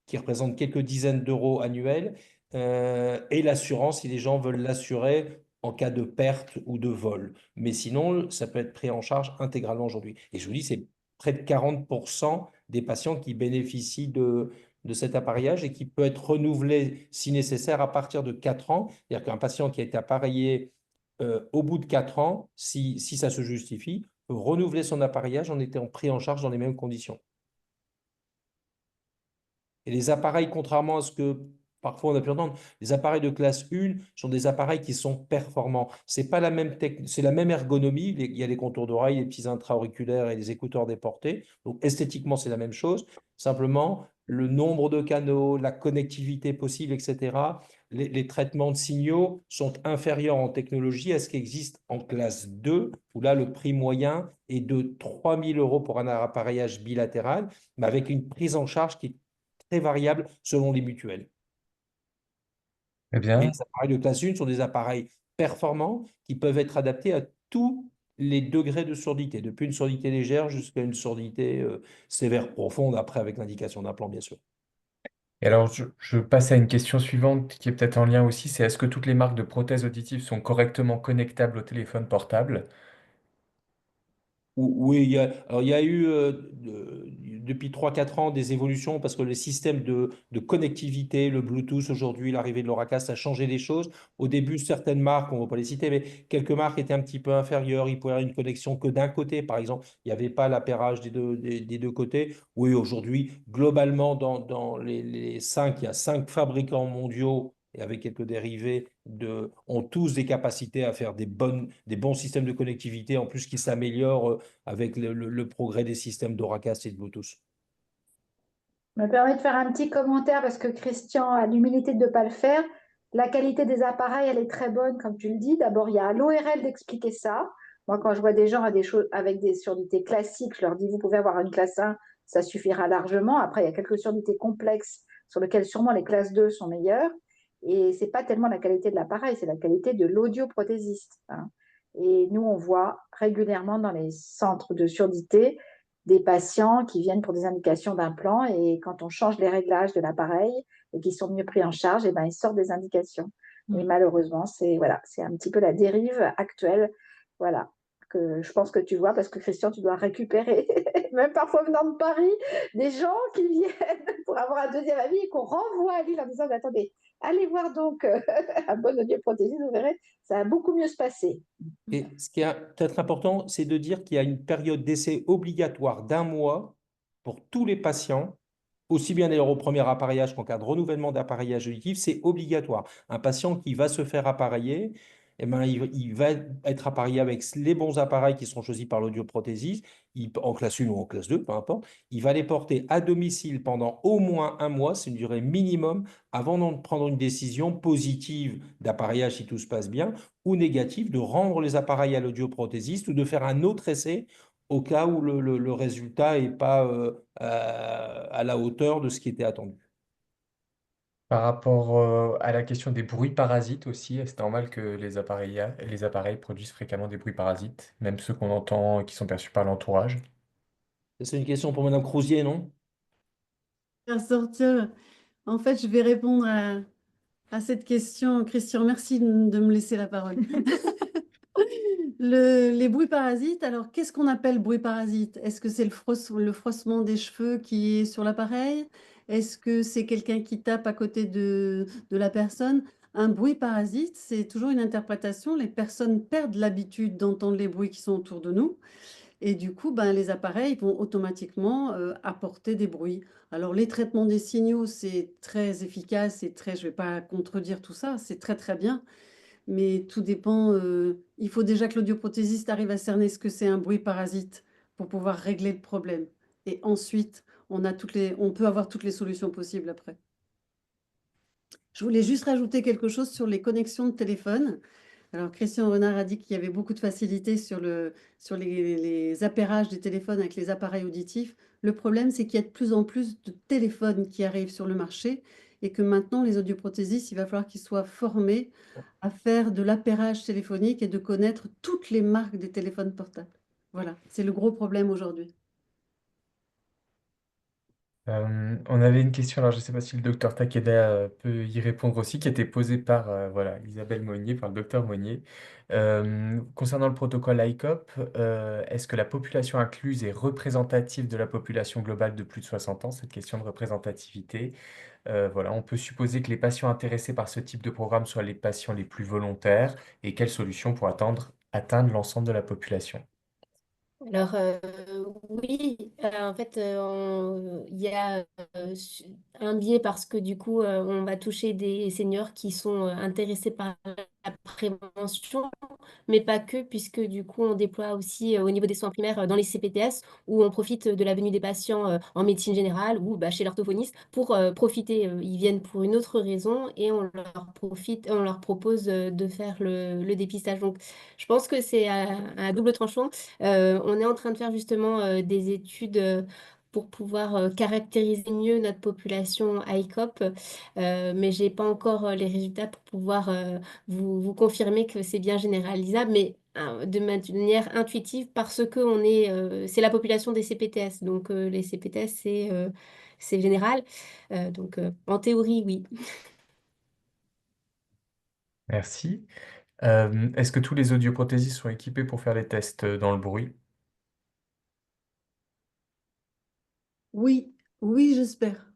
qui représentent quelques dizaines d'euros annuels, et l'assurance si les gens veulent l'assurer en cas de perte ou de vol. Mais sinon, ça peut être pris en charge intégralement aujourd'hui. Et je vous dis, c'est près de 40% des patients qui bénéficient de cet appareillage et qui peut être renouvelé si nécessaire à partir de 4 ans. C'est-à-dire qu'un patient qui a été appareillé au bout de 4 ans, si ça se justifie, peut renouveler son appareillage en étant pris en charge dans les mêmes conditions. Et les appareils, contrairement à ce que parfois on a pu entendre, les appareils de classe 1 sont des appareils qui sont performants. C'est pas la même c'est la même ergonomie. Il y a les contours d'oreille, les petits intra-auriculaires et les écouteurs déportés. Donc esthétiquement, c'est la même chose. Simplement, le nombre de canaux, la connectivité possible, etc., les traitements de signaux sont inférieurs en technologie à ce qui existe en classe 2, où là, le prix moyen est de 3 000 euros pour un appareillage bilatéral, mais avec une prise en charge qui est très variable selon les mutuelles.
Très
Mais
bien.
les appareils de classe 1 sont des appareils performants qui peuvent être adaptés à tous les degrés de surdité, depuis une surdité légère jusqu'à une surdité sévère profonde, après avec l'indication d'un plan, bien sûr.
Et alors, je passe à une question suivante qui est peut-être en lien aussi, c'est est-ce que toutes les marques de prothèses auditives sont correctement connectables au téléphone portable?
Oui, alors il y a eu depuis 3 4 ans des évolutions parce que le système de connectivité, le Bluetooth aujourd'hui, l'arrivée de l'Auracast a changé les choses. Au début, certaines marques, on ne va pas les citer, mais quelques marques étaient un petit peu inférieures. Il pouvait y avoir une connexion que d'un côté, par exemple. Il n'y avait pas l'appairage des deux côtés. Oui, aujourd'hui, globalement, dans les cinq, il y a 5 fabricants mondiaux et avec quelques dérivés, ont tous des capacités à faire des bons systèmes de connectivité, en plus qui s'améliorent avec le progrès des systèmes d'Auracast et de Bluetooth.
Me permet de faire un petit commentaire parce que Christian a l'humilité de ne pas le faire. La qualité des appareils, elle est très bonne, comme tu le dis. D'abord, il y a l'ORL d'expliquer ça. Moi, quand je vois des gens avec des surdités classiques, je leur dis, vous pouvez avoir une classe 1, ça suffira largement. Après, il y a quelques surdités complexes sur lesquelles sûrement les classes 2 sont meilleures. Et ce n'est pas tellement la qualité de l'appareil, c'est la qualité de l'audioprothésiste, hein. Et nous, on voit régulièrement dans les centres de surdité des patients qui viennent pour des indications d'implant et quand on change les réglages de l'appareil et qu'ils sont mieux pris en charge, et ben, ils sortent des indications. Et malheureusement, c'est voilà, c'est un petit peu la dérive actuelle, voilà, que je pense que tu vois parce que Christian, tu dois récupérer, même parfois venant de Paris, des gens qui viennent pour avoir un deuxième avis et qu'on renvoie à Lille en disant attendez, allez voir donc un bon audioprothésiste, vous verrez, ça va beaucoup mieux se passer.
Et ce qui est peut-être important, c'est de dire qu'il y a une période d'essai obligatoire d'1 mois pour tous les patients, aussi bien d'ailleurs au premier appareillage qu'en cas de renouvellement d'appareillage auditif, c'est obligatoire. Un patient qui va se faire appareiller, eh ben, il va être appareillé avec les bons appareils qui seront choisis par l'audioprothésiste, en classe 1 ou en classe 2, peu importe. Il va les porter à domicile pendant au moins 1 mois, c'est une durée minimum, avant de prendre une décision positive d'appareillage si tout se passe bien, ou négative de rendre les appareils à l'audioprothésiste ou de faire un autre essai au cas où le résultat n'est pas à la hauteur de ce qui était attendu.
Par rapport à la question des bruits parasites aussi, est-ce normal que les appareils produisent fréquemment des bruits parasites, même ceux qu'on entend et qui sont perçus par l'entourage?
C'est une question pour Madame Crousier, non?
Faire sortir. En fait, je vais répondre à cette question. Christian, merci de me laisser la parole. Les bruits parasites, alors qu'est-ce qu'on appelle bruit parasite? Est-ce que c'est le froissement des cheveux qui est sur l'appareil? Est-ce que c'est quelqu'un qui tape à côté de la personne? Un bruit parasite, c'est toujours une interprétation. Les personnes perdent l'habitude d'entendre les bruits qui sont autour de nous. Et du coup, ben, les appareils vont automatiquement apporter des bruits. Alors, les traitements des signaux, c'est très efficace et très, je ne vais pas contredire tout ça, c'est très très bien. Mais tout dépend. Il faut déjà que l'audioprothésiste arrive à cerner ce que c'est un bruit parasite pour pouvoir régler le problème. Et ensuite, on peut avoir toutes les solutions possibles après. Je voulais juste rajouter quelque chose sur les connexions de téléphone. Alors, Christian Renard a dit qu'il y avait beaucoup de facilité sur les appairages des téléphones avec les appareils auditifs. Le problème, c'est qu'il y a de plus en plus de téléphones qui arrivent sur le marché et que maintenant, les audioprothésistes, il va falloir qu'ils soient formés à faire de l'appairage téléphonique et de connaître toutes les marques des téléphones portables. Voilà, c'est le gros problème aujourd'hui.
On avait une question, alors je ne sais pas si le docteur Takeda peut y répondre aussi, qui était posée par voilà, Isabelle Monnier, par le docteur Monnier. Concernant le protocole ICOP, est-ce que la population incluse est représentative de la population globale de plus de 60 ans? Cette question de représentativité. Voilà, on peut supposer que les patients intéressés par ce type de programme soient les patients les plus volontaires et quelles solutions pour atteindre l'ensemble de la population?
Alors, oui, en fait, il y a un biais parce que du coup, on va toucher des seniors qui sont intéressés par la prévention, mais pas que, puisque du coup, on déploie aussi au niveau des soins primaires dans les CPTS, où on profite de la venue des patients en médecine générale ou bah, chez l'orthophoniste pour profiter. Ils viennent pour une autre raison et on leur propose de faire le dépistage. Donc, je pense que c'est à double tranchant. On est en train de faire justement des études pour pouvoir caractériser mieux notre population ICOP, mais j'ai pas encore les résultats pour pouvoir vous confirmer que c'est bien généralisable, mais de manière intuitive parce que c'est la population des CPTS. Donc les CPTS, c'est général. Donc en théorie, oui.
Merci. Est-ce que tous les audioprothésistes sont équipés pour faire les tests dans le bruit?
Oui, oui, j'espère.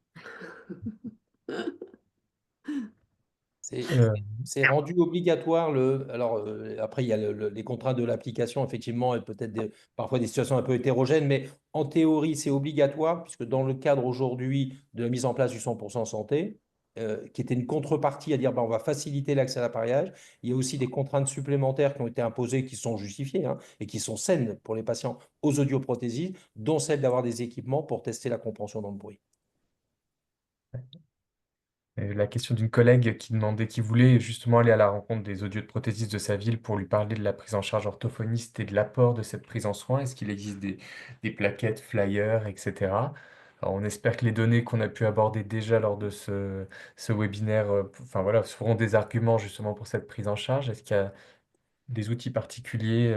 C'est
Euh,
c'est rendu obligatoire. Alors, après, il y a les contraintes de l'application, effectivement, et peut-être parfois des situations un peu hétérogènes, mais en théorie, c'est obligatoire, puisque dans le cadre aujourd'hui de la mise en place du 100% santé, qui était une contrepartie à dire on va faciliter l'accès à l'appareillage, il y a aussi des contraintes supplémentaires qui ont été imposées, qui sont justifiées hein, et qui sont saines pour les patients aux audioprothésistes, dont celle d'avoir des équipements pour tester la compréhension dans le bruit.
La question d'une collègue qui demandait, qui voulait justement aller à la rencontre des audioprothésistes de sa ville pour lui parler de la prise en charge orthophoniste et de l'apport de cette prise en soin. Est-ce qu'il existe des plaquettes, flyers, etc. Alors, on espère que les données qu'on a pu aborder déjà lors de ce webinaire, enfin voilà, seront des arguments justement pour cette prise en charge. Est-ce qu'il y a des outils particuliers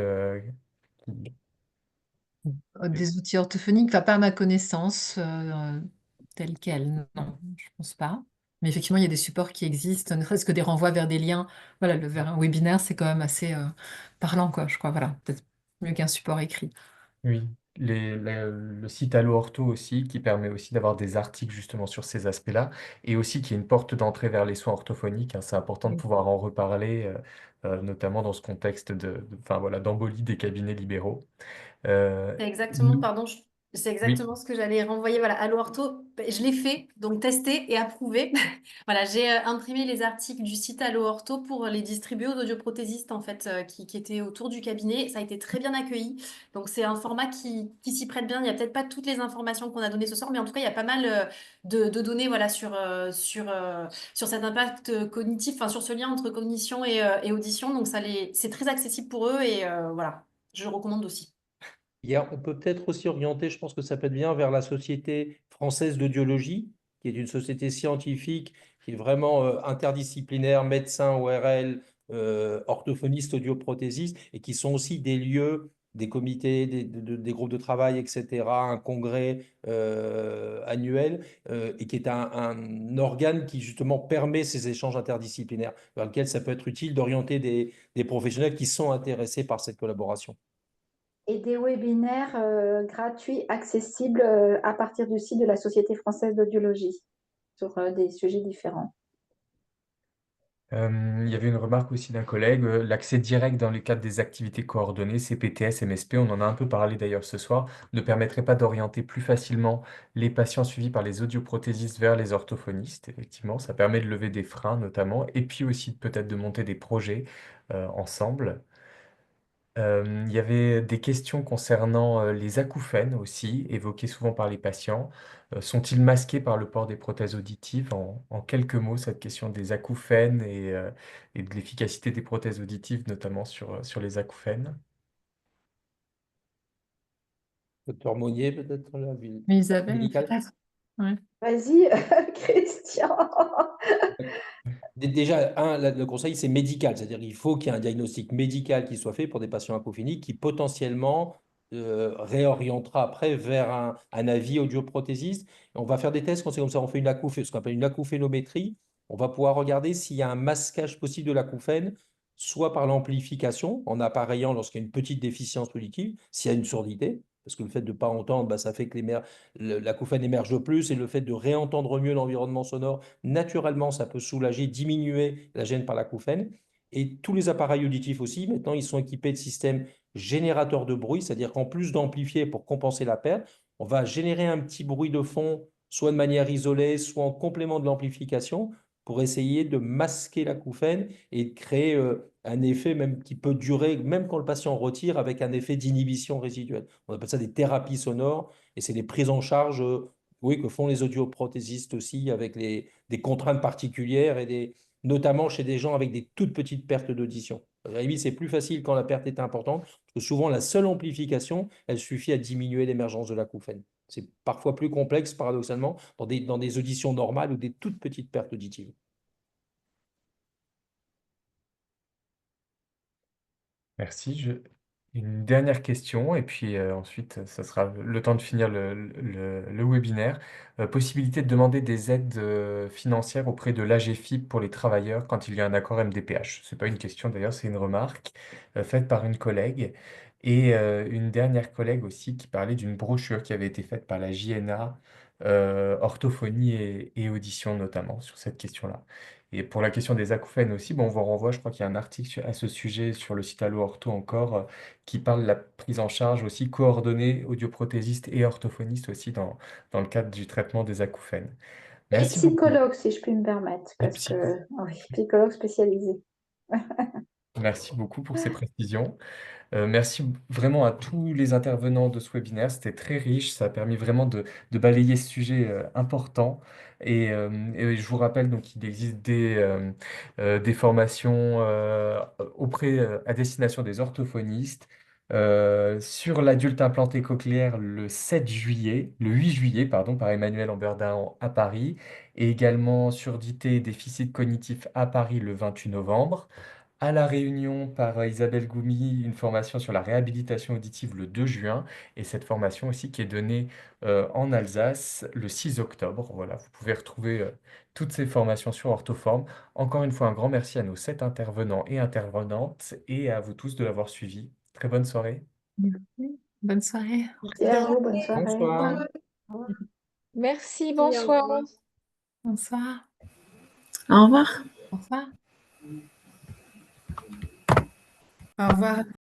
qui-
Des outils orthophoniques, enfin, pas à ma connaissance, tels quels, non, je pense pas. Mais effectivement, il y a des supports qui existent, ne serait-ce que des renvois vers des liens. Voilà, vers un webinaire, c'est quand même assez parlant, quoi, je crois. Voilà, peut-être mieux qu'un support écrit.
Oui, le site Allo Ortho aussi, qui permet aussi d'avoir des articles justement sur ces aspects-là, et aussi qui est une porte d'entrée vers les soins orthophoniques, hein. C'est important de pouvoir en reparler, notamment dans ce contexte enfin, voilà, d'embolie des cabinets libéraux. Euh,
C'est exactement,
nous-
pardon, c'est
oui,
exactement ce que j'allais renvoyer. Voilà, Allo Ortho, je l'ai fait, donc testé et approuvé. Voilà, j'ai imprimé les articles du site Allo Ortho pour les distribuer aux audioprothésistes en fait, qui étaient autour du cabinet. Ça a été très bien accueilli. Donc c'est un format qui s'y prête bien. Il n'y a peut-être pas toutes les informations qu'on a données ce soir, mais en tout cas, il y a pas mal de données voilà, sur cet impact cognitif, enfin sur ce lien entre cognition et audition. Donc c'est très accessible pour eux et voilà, je recommande aussi.
On peut peut-être aussi orienter, je pense que ça peut être bien, vers la Société française d'audiologie, qui est une société scientifique qui est vraiment interdisciplinaire, médecins, ORL, orthophonistes, audioprothésistes, et qui sont aussi des lieux, des comités, des groupes de travail, etc., un congrès annuel, et qui est un organe qui justement permet ces échanges interdisciplinaires, vers lequel ça peut être utile d'orienter des professionnels qui sont intéressés par cette collaboration.
Et des webinaires gratuits, accessibles à partir du site de la Société française d'audiologie sur des sujets différents.
il y avait une remarque aussi d'un collègue, l'accès direct dans le cadre des activités coordonnées, CPTS, MSP, on en a un peu parlé d'ailleurs ce soir, ne permettrait pas d'orienter plus facilement les patients suivis par les audioprothésistes vers les orthophonistes. Effectivement, ça permet de lever des freins notamment, et puis aussi peut-être de monter des projets ensemble. Il y avait des questions concernant les acouphènes aussi, évoquées souvent par les patients. Sont-ils masqués par le port des prothèses auditives? En quelques mots, cette question des acouphènes et de l'efficacité des prothèses auditives, notamment sur les acouphènes.
Docteur Monnier, peut-être, la ville
Mais Isabelle,
médicale.
peut-être. Ouais.
Vas-y, Christian.
Déjà, le conseil, c'est médical, c'est-à-dire qu'il faut qu'il y ait un diagnostic médical qui soit fait pour des patients acouphéniques qui potentiellement réorientera après vers un avis audioprothésiste. On va faire des tests quand c'est comme ça, on fait ce qu'on appelle une acouphénométrie. On va pouvoir regarder s'il y a un masquage possible de l'acouphène, soit par l'amplification, en appareillant lorsqu'il y a une petite déficience auditive, s'il y a une surdité, parce que le fait de ne pas entendre, bah, ça fait que l'acouphène émerge plus, et le fait de réentendre mieux l'environnement sonore, naturellement, ça peut soulager, diminuer la gêne par l'acouphène. Et tous les appareils auditifs aussi, maintenant, ils sont équipés de systèmes générateur de bruit, c'est-à-dire qu'en plus d'amplifier pour compenser la perte, on va générer un petit bruit de fond, soit de manière isolée, soit en complément de l'amplification, pour essayer de masquer l'acouphène et de créer un effet même qui peut durer, même quand le patient retire, avec un effet d'inhibition résiduelle. On appelle ça des thérapies sonores, et c'est les prises en charge oui, que font les audioprothésistes aussi, avec des contraintes particulières, notamment chez des gens avec des toutes petites pertes d'audition. À la limite, c'est plus facile quand la perte est importante, parce que souvent la seule amplification, elle suffit à diminuer l'émergence de l'acouphène. C'est parfois plus complexe, paradoxalement, dans des auditions normales ou des toutes petites pertes auditives.
Merci. Une dernière question, et puis ensuite, ça sera le temps de finir le webinaire. Possibilité de demander des aides financières auprès de l'AGFIP pour les travailleurs quand il y a un accord MDPH. Ce n'est pas une question d'ailleurs, c'est une remarque faite par une collègue. Et une dernière collègue aussi qui parlait d'une brochure qui avait été faite par la JNA, orthophonie et audition notamment, sur cette question-là. Et pour la question des acouphènes aussi, bon, on vous renvoie, je crois qu'il y a un article à ce sujet sur le site Allo Ortho encore, qui parle de la prise en charge aussi coordonnée audioprothésiste et orthophoniste aussi dans le cadre du traitement des acouphènes.
Et
Merci beaucoup.
psychologue, si je puis me permettre,
Et
parce que, oui, psychologue spécialisé.
merci beaucoup pour ces précisions. Merci vraiment à tous les intervenants de ce webinaire. C'était très riche. Ça a permis vraiment de balayer ce sujet important. Et je vous rappelle donc qu'il existe des formations à destination des orthophonistes sur l'adulte implanté cochléaire le 8 juillet, pardon, par Emmanuel Amberdin à Paris, et également sur surdité et déficit cognitif à Paris le 28 novembre. À La Réunion, par Isabelle Goumi, une formation sur la réhabilitation auditive le 2 juin, et cette formation aussi qui est donnée en Alsace le 6 octobre. Voilà, vous pouvez retrouver toutes ces formations sur Orthoform. Encore une fois, un grand merci à nos 7 intervenants et intervenantes, et à vous tous de l'avoir suivi. Très bonne soirée.
Merci. Bonne soirée.
Merci à vous, bonne soirée.
Bonsoir.
Merci,
Au
bonsoir.
revoir.
Bonsoir.
Au revoir.
Au revoir. Au revoir.